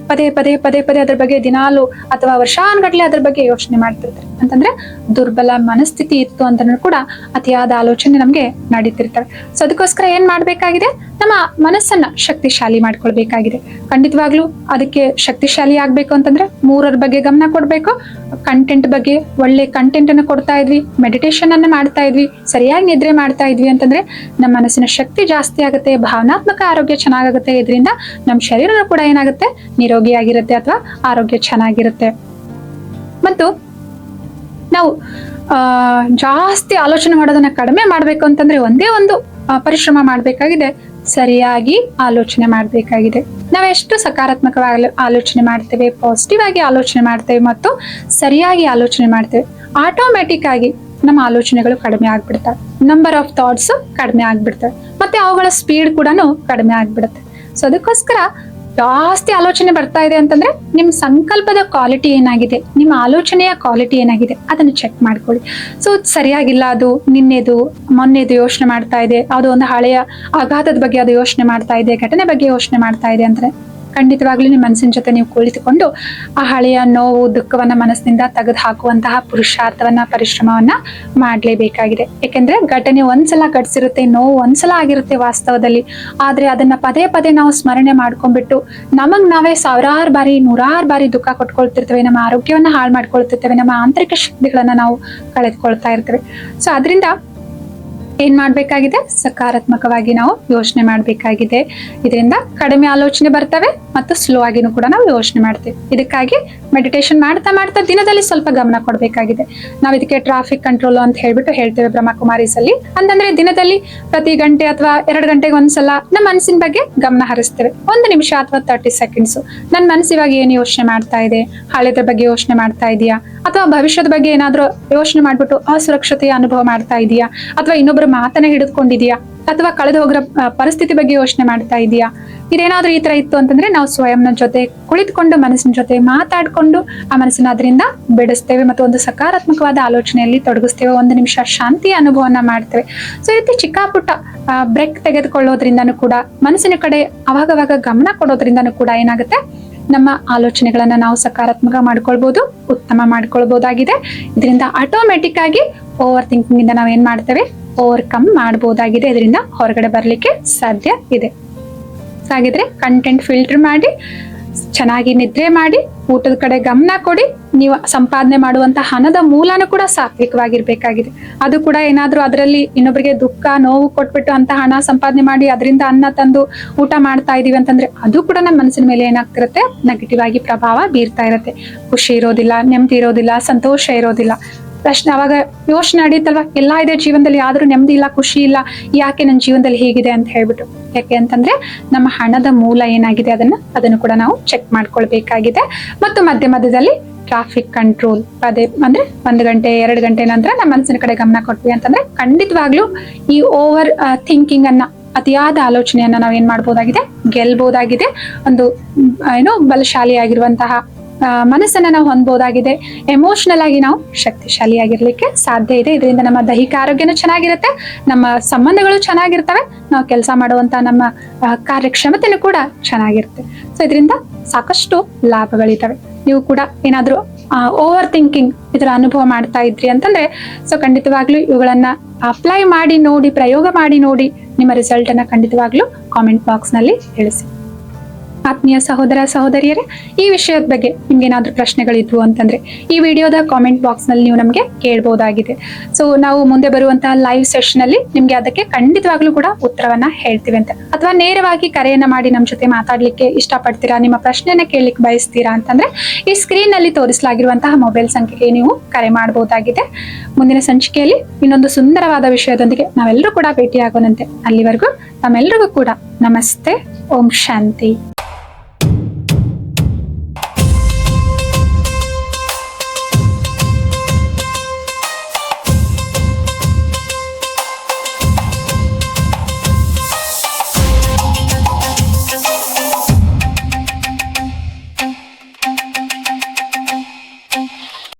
ಪದೇ ಪದೇ ಪದೇ ಪದೇ ಅದ್ರ ಬಗ್ಗೆ ದಿನಾಲು ಅಥವಾ ವರ್ಷಾನುಗಟ್ಲೆ ಅದ್ರ ಬಗ್ಗೆ ಯೋಚನೆ ಮಾಡ್ತಿರ್ತಾರೆ ಅಂತಂದ್ರೆ ದುರ್ಬಲ ಮನಸ್ಥಿತಿ ಇತ್ತು ಅಂತಂದ್ರೂ ಕೂಡ ಅತಿಯಾದ ಆಲೋಚನೆ ನಮ್ಗೆ ನಡೀತಿರ್ತವೆ. ಸೊ ಅದಕ್ಕೋಸ್ಕರ ಏನ್ ಮಾಡ್ಬೇಕಾಗಿದೆ, ನಮ್ಮ ಮನಸ್ಸನ್ನ ಶಕ್ತಿಶಾಲಿ ಮಾಡ್ಕೊಳ್ಬೇಕಾಗಿದೆ. ಖಂಡಿತವಾಗ್ಲೂ ಅದಕ್ಕೆ ಶಕ್ತಿಶಾಲಿ ಆಗ್ಬೇಕು ಅಂತಂದ್ರೆ ಮೂರರ ಬಗ್ಗೆ ಗಮನ ಕೊಡ್ಬೇಕು. ಕಂಟೆಂಟ್ ಬಗ್ಗೆ ಒಳ್ಳೆ ಕಂಟೆಂಟ್ ಅನ್ನು ಕೊಡ್ತಾ ಇದ್ವಿ, ಮೆಡಿಟೇಷನ್ ಅನ್ನ ಮಾಡ್ತಾ ಇದ್ವಿ, ಸರಿಯಾಗಿ ನಿದ್ರೆ ಮಾಡ್ತಾ ಇದ್ವಿ ಅಂತಂದ್ರೆ ನಮ್ಮ ಮನಸ್ಸಿನ ಶಕ್ತಿ ಜಾಸ್ತಿ ಆಗುತ್ತೆ, ಭಾವನಾತ್ಮಕ ಆರೋಗ್ಯ ಚೆನ್ನಾಗಾಗುತ್ತೆ. ಇದರಿಂದ ನಮ್ಮ ಶರೀರ ಕೂಡ ಏನಾಗುತ್ತೆ, ನಿರೋಗಿಯಾಗಿರುತ್ತೆ ಅಥವಾ ಆರೋಗ್ಯ ಚೆನ್ನಾಗಿರುತ್ತೆ. ಮತ್ತು ನಾವು ಜಾಸ್ತಿ ಆಲೋಚನೆ ಮಾಡೋದನ್ನ ಕಡಿಮೆ ಮಾಡ್ಬೇಕು ಅಂತಂದ್ರೆ ಒಂದೇ ಒಂದು ಪರಿಶ್ರಮ ಮಾಡ್ಬೇಕಾಗಿದೆ, ಸರಿಯಾಗಿ ಆಲೋಚನೆ ಮಾಡ್ಬೇಕಾಗಿದೆ. ನಾವೆಷ್ಟು ಸಕಾರಾತ್ಮಕವಾಗಿ ಆಲೋಚನೆ ಮಾಡ್ತೇವೆ, ಪಾಸಿಟಿವ್ ಆಗಿ ಆಲೋಚನೆ ಮಾಡ್ತೇವೆ ಮತ್ತು ಸರಿಯಾಗಿ ಆಲೋಚನೆ ಮಾಡ್ತೇವೆ, ಆಟೋಮ್ಯಾಟಿಕ್ ಆಗಿ ನಮ್ಮ ಆಲೋಚನೆಗಳು ಕಡಿಮೆ ಆಗ್ಬಿಡ್ತವೆ, ನಂಬರ್ ಆಫ್ ಥಾಟ್ಸ್ ಕಡಿಮೆ ಆಗ್ಬಿಡ್ತವೆ, ಮತ್ತೆ ಅವುಗಳ ಸ್ಪೀಡ್ ಕೂಡ ಕಡಿಮೆ ಆಗ್ಬಿಡುತ್ತೆ. ಸೊ ಅದಕ್ಕೋಸ್ಕರ ಜಾಸ್ತಿ ಆಲೋಚನೆ ಬರ್ತಾ ಇದೆ ಅಂತಂದ್ರೆ ನಿಮ್ ಸಂಕಲ್ಪದ ಕ್ವಾಲಿಟಿ ಏನಾಗಿದೆ, ನಿಮ್ಮ ಆಲೋಚನೆಯ ಕ್ವಾಲಿಟಿ ಏನಾಗಿದೆ ಅದನ್ನು ಚೆಕ್ ಮಾಡ್ಕೊಳ್ಳಿ. ಸೊ ಸರಿಯಾಗಿಲ್ಲ, ಅದು ನಿನ್ನೆದು ಮೊನ್ನೆದು ಯೋಚನೆ ಮಾಡ್ತಾ ಇದೆ, ಅದು ಒಂದು ಹಳೆಯ ಆಘಾತದ ಬಗ್ಗೆ ಅದು ಯೋಚನೆ ಮಾಡ್ತಾ ಇದೆ, ಘಟನೆ ಬಗ್ಗೆ ಯೋಚನೆ ಮಾಡ್ತಾ ಇದೆ ಅಂದ್ರೆ ಖಂಡಿತವಾಗ್ಲೂ ನಿಮ್ಮ ಮನಸ್ಸಿನ ಜೊತೆ ನೀವು ಕುಳಿತುಕೊಂಡು ಆ ಹಳೆಯ ನೋವು ದುಃಖವನ್ನ ಮನಸ್ಸಿನಿಂದ ತೆಗೆದು ಹಾಕುವಂತಹ ಪುರುಷಾರ್ಥವನ್ನ ಪರಿಶ್ರಮವನ್ನ ಮಾಡ್ಲೇಬೇಕಾಗಿದೆ. ಯಾಕೆಂದ್ರೆ ಘಟನೆ ಒಂದ್ಸಲ ಘಟಿಸಿರುತ್ತೆ, ನೋವು ಒಂದ್ಸಲ ಆಗಿರುತ್ತೆ ವಾಸ್ತವದಲ್ಲಿ. ಆದ್ರೆ ಅದನ್ನ ಪದೇ ಪದೇ ನಾವು ಸ್ಮರಣೆ ಮಾಡ್ಕೊಂಡ್ಬಿಟ್ಟು ನಮಗ್ ನಾವೇ ಸಾವಿರಾರು ಬಾರಿ ನೂರಾರು ಬಾರಿ ದುಃಖ ಕೊಟ್ಕೊಳ್ತಿರ್ತೇವೆ, ನಮ್ಮ ಆರೋಗ್ಯವನ್ನ ಹಾಳು ಮಾಡ್ಕೊಳ್ತಿರ್ತೇವೆ, ನಮ್ಮ ಆಂತರಿಕ ಶಕ್ತಿಗಳನ್ನ ನಾವು ಕಳೆದುಕೊಳ್ತಾ ಇರ್ತೇವೆ. ಸೊ ಅದರಿಂದ ಏನ್ ಮಾಡ್ಬೇಕಾಗಿದೆ, ಸಕಾರಾತ್ಮಕವಾಗಿ ನಾವು ಯೋಚನೆ ಮಾಡ್ಬೇಕಾಗಿದೆ. ಇದರಿಂದ ಕಡಿಮೆ ಆಲೋಚನೆ ಬರ್ತವೆ ಮತ್ತು ಸ್ಲೋ ಆಗಿನೂ ಕೂಡ ನಾವು ಯೋಚನೆ ಮಾಡ್ತೇವೆ. ಇದಕ್ಕಾಗಿ ಮೆಡಿಟೇಷನ್ ಮಾಡ್ತಾ ಮಾಡ್ತಾ ದಿನದಲ್ಲಿ ಸ್ವಲ್ಪ ಗಮನ ಕೊಡ್ಬೇಕಾಗಿದೆ. ನಾವು ಇದಕ್ಕೆ ಟ್ರಾಫಿಕ್ ಕಂಟ್ರೋಲ್ ಅಂತ ಹೇಳ್ತೇವೆ ಬ್ರಹ್ಮಕುಮಾರೀಸ್ ಅಲ್ಲಿ. ಅಂತಂದ್ರೆ ದಿನದಲ್ಲಿ ಪ್ರತಿ ಗಂಟೆ ಅಥವಾ 2 ಗಂಟೆಗೆ ಒಂದ್ಸಲ ನಮ್ಮ ಮನಸ್ಸಿನ ಬಗ್ಗೆ ಗಮನ ಹರಿಸ್ತೇವೆ. 1 ನಿಮಿಷ ಅಥವಾ 30 ಸೆಕೆಂಡ್ಸ್ ನನ್ನ ಮನಸ್ಸು ಇವಾಗ ಏನು ಯೋಚನೆ ಮಾಡ್ತಾ ಇದೆ, ಹಳೆದ್ರ ಬಗ್ಗೆ ಯೋಚನೆ ಮಾಡ್ತಾ ಇದೆಯಾ, ಅಥವಾ ಭವಿಷ್ಯದ ಬಗ್ಗೆ ಏನಾದ್ರೂ ಯೋಚನೆ ಮಾಡ್ಬಿಟ್ಟು ಅಸುರಕ್ಷತೆಯ ಅನುಭವ ಮಾಡ್ತಾ ಇದೆಯಾ, ಅಥವಾ ಇನ್ನೊಬ್ಬರ ಮಾತನ್ನ ಹಿಡಿದುಕೊಂಡಿದ್ಯಾ, ಅಥವಾ ಕಳೆದು ಹೋಗಿರೋ ಪರಿಸ್ಥಿತಿ ಬಗ್ಗೆ ಯೋಚನೆ ಮಾಡ್ತಾ ಇದೆಯಾ. ಇದೇನಾದ್ರೂ ಈ ತರ ಇತ್ತು ಅಂತಂದ್ರೆ ನಾವು ಸ್ವಯಂನ ಜೊತೆ ಕುಳಿತುಕೊಂಡು ಮನಸ್ಸಿನ ಜೊತೆ ಮಾತಾಡ್ಕೊಂಡು ಆ ಮನಸ್ಸನ್ನ ಅದರಿಂದ ಬಿಡಿಸ್ತೇವೆ ಮತ್ತು ಒಂದು ಸಕಾರಾತ್ಮಕವಾದ ಆಲೋಚನೆಯಲ್ಲಿ ತೊಡಗಿಸ್ತೇವೆ. 1 ನಿಮಿಷ ಶಾಂತಿಯ ಅನುಭವನ ಮಾಡ್ತೇವೆ. ಸೊ ಈ ರೀತಿ ಚಿಕ್ಕಾಪುಟ್ಟ ಬ್ರೇಕ್ ತೆಗೆದುಕೊಳ್ಳೋದ್ರಿಂದನೂ ಕೂಡ ಮನಸ್ಸಿನ ಕಡೆ ಅವಾಗವಾಗ ಗಮನ ಕೊಡೋದ್ರಿಂದನೂ ಕೂಡ ಏನಾಗುತ್ತೆ, ನಮ್ಮ ಆಲೋಚನೆಗಳನ್ನ ನಾವು ಸಕಾರಾತ್ಮಕ ಮಾಡ್ಕೊಳ್ಬಹುದು, ಉತ್ತಮ ಮಾಡ್ಕೊಳ್ಬಹುದಾಗಿದೆ. ಇದರಿಂದ ಆಟೋಮೆಟಿಕ್ ಆಗಿ ಓವರ್ ಥಿಂಕಿಂಗ್ ಇಂದ ನಾವ್ ಏನ್ ಮಾಡ್ತೇವೆ, ಓವರ್ಕಮ್ ಮಾಡಬಹುದಾಗಿದೆ. ಇದರಿಂದ ಹೊರಗಡೆ ಬರ್ಲಿಕ್ಕೆ ಸಾಧ್ಯ ಇದೆ. ಹಾಗಿದ್ರೆ ಕಂಟೆಂಟ್ ಫಿಲ್ಟರ್ ಮಾಡಿ, ಚೆನ್ನಾಗಿ ನಿದ್ರೆ ಮಾಡಿ, ಊಟದ ಕಡೆ ಗಮನ ಕೊಡಿ. ನೀವು ಸಂಪಾದನೆ ಮಾಡುವಂತ ಹಣದ ಮೂಲನೂ ಕೂಡ ಸಾತ್ವಿಕವಾಗಿರ್ಬೇಕಾಗಿದೆ. ಅದು ಕೂಡ ಏನಾದ್ರೂ ಅದರಲ್ಲಿ ಇನ್ನೊಬ್ಬರಿಗೆ ದುಃಖ ನೋವು ಕೊಟ್ಬಿಟ್ಟು ಅಂತ ಹಣ ಸಂಪಾದನೆ ಮಾಡಿ ಅದರಿಂದ ಅನ್ನ ತಂದು ಊಟ ಮಾಡ್ತಾ ಇದೀವಿ ಅಂತಂದ್ರೆ ಅದು ಕೂಡ ನಮ್ಮ ಮನಸ್ಸಿನ ಮೇಲೆ ಏನಾಗ್ತಿರುತ್ತೆ, ನೆಗೆಟಿವ್ ಆಗಿ ಪ್ರಭಾವ ಬೀರ್ತಾ ಇರುತ್ತೆ. ಖುಷಿ ಇರೋದಿಲ್ಲ, ನೆಮ್ಮದಿ ಇರೋದಿಲ್ಲ, ಸಂತೋಷ ಇರೋದಿಲ್ಲ. ಪ್ರಶ್ನೆ ಅವಾಗ ಯೋಚನೆ ನಡೀತಲ್ವಾ, ಎಲ್ಲಾ ಇದೆ ಜೀವನದಲ್ಲಿ, ಆದ್ರೂ ನೆಮ್ಮದಿ ಇಲ್ಲ, ಖುಷಿ ಇಲ್ಲ, ಯಾಕೆ ನನ್ನ ಜೀವನದಲ್ಲಿ ಹೇಗಿದೆ ಅಂತ ಹೇಳ್ಬಿಟ್ಟು. ಯಾಕೆ ಅಂತಂದ್ರೆ ನಮ್ಮ ಹಣದ ಮೂಲ ಏನಾಗಿದೆ ಅದನ್ನು ಕೂಡ ನಾವು ಚೆಕ್ ಮಾಡ್ಕೊಳ್ಬೇಕಾಗಿದೆ. ಮತ್ತು ಮಧ್ಯದಲ್ಲಿ ಟ್ರಾಫಿಕ್ ಕಂಟ್ರೋಲ್ ಅದೇ ಅಂದ್ರೆ 1 ಗಂಟೆ 2 ಗಂಟೆ ನಂತರ ನಮ್ಮ ಮನಸ್ಸಿನ ಕಡೆ ಗಮನ ಕೊಟ್ವಿ ಅಂತಂದ್ರೆ ಖಂಡಿತವಾಗ್ಲೂ ಈ ಓವರ್ ಥಿಂಕಿಂಗ್ ಅನ್ನ, ಅತಿಯಾದ ಆಲೋಚನೆಯನ್ನ ನಾವ್ ಏನ್ ಮಾಡ್ಬೋದಾಗಿದೆ, ಗೆಲ್ಬಹುದಾಗಿದೆ. ಒಂದು ಬಲಶಾಲಿಯಾಗಿರುವಂತಹ ಮನಸ್ಸನ್ನ ನಾವು ಹೊಂದಬಹುದಾಗಿದೆ. ಎಮೋಷನಲ್ ಆಗಿ ನಾವು ಶಕ್ತಿಶಾಲಿಯಾಗಿರ್ಲಿಕ್ಕೆ ಸಾಧ್ಯ ಇದೆ. ಇದರಿಂದ ನಮ್ಮ ದೈಹಿಕ ಆರೋಗ್ಯನೂ ಚೆನ್ನಾಗಿರುತ್ತೆ, ನಮ್ಮ ಸಂಬಂಧಗಳು ಚೆನ್ನಾಗಿರ್ತವೆ, ನಾವು ಕೆಲಸ ಮಾಡುವಂತ ನಮ್ಮ ಕಾರ್ಯಕ್ಷಮತೆನೂ ಕೂಡ ಚೆನ್ನಾಗಿರುತ್ತೆ. ಸೊ ಇದರಿಂದ ಸಾಕಷ್ಟು ಲಾಭಗಳಿದ್ದಾವೆ. ನೀವು ಕೂಡ ಏನಾದ್ರೂ ಓವರ್ ಥಿಂಕಿಂಗ್ ಇದರ ಅನುಭವ ಮಾಡ್ತಾ ಇದ್ರಿ ಅಂತಂದ್ರೆ ಸೊ ಖಂಡಿತವಾಗ್ಲೂ ಇವುಗಳನ್ನ ಅಪ್ಲೈ ಮಾಡಿ ನೋಡಿ, ಪ್ರಯೋಗ ಮಾಡಿ ನೋಡಿ. ನಿಮ್ಮ ರಿಸಲ್ಟ್ ಅನ್ನ ಖಂಡಿತವಾಗ್ಲೂ ಕಾಮೆಂಟ್ ಬಾಕ್ಸ್ ನಲ್ಲಿ ತಿಳಿಸಿ. ಆತ್ಮೀಯ ಸಹೋದರ ಸಹೋದರಿಯರೇ, ಈ ವಿಷಯದ ಬಗ್ಗೆ ನಿಮ್ಗೆ ಏನಾದ್ರೂ ಪ್ರಶ್ನೆಗಳಿದ್ವು ಅಂತಂದ್ರೆ ಈ ವಿಡಿಯೋದ ಕಾಮೆಂಟ್ ಬಾಕ್ಸ್ ನಲ್ಲಿ ನೀವು ನಮ್ಗೆ ಕೇಳಬಹುದಾಗಿದೆ. ಸೊ ನಾವು ಮುಂದೆ ಬರುವಂತಹ ಲೈವ್ ಸೆಷನ್ ಅಲ್ಲಿ ನಿಮ್ಗೆ ಅದಕ್ಕೆ ಖಂಡಿತವಾಗ್ಲೂ ಕೂಡ ಉತ್ತರವನ್ನ ಹೇಳ್ತೀವಿ ಅಂತ. ಅಥವಾ ನೇರವಾಗಿ ಕರೆಯನ್ನ ಮಾಡಿ ನಮ್ ಜೊತೆ ಮಾತಾಡ್ಲಿಕ್ಕೆ ಇಷ್ಟಪಡ್ತೀರಾ, ನಿಮ್ಮ ಪ್ರಶ್ನೆಯನ್ನ ಕೇಳಲಿಕ್ಕೆ ಬಯಸ್ತೀರಾ ಅಂತಂದ್ರೆ ಈ ಸ್ಕ್ರೀನ್ ನಲ್ಲಿ ತೋರಿಸಲಾಗಿರುವಂತಹ ಮೊಬೈಲ್ ಸಂಖ್ಯೆಗೆ ನೀವು ಕರೆ ಮಾಡಬಹುದಾಗಿದೆ. ಮುಂದಿನ ಸಂಚಿಕೆಯಲ್ಲಿ ಇನ್ನೊಂದು ಸುಂದರವಾದ ವಿಷಯದೊಂದಿಗೆ ನಾವೆಲ್ಲರೂ ಕೂಡ ಭೇಟಿಯಾಗೋಣಂತೆ. ಅಲ್ಲಿವರೆಗೂ ನಮ್ಮೆಲ್ಲರಿಗೂ ಕೂಡ ನಮಸ್ತೆ. ಓಂ ಶಾಂತಿ.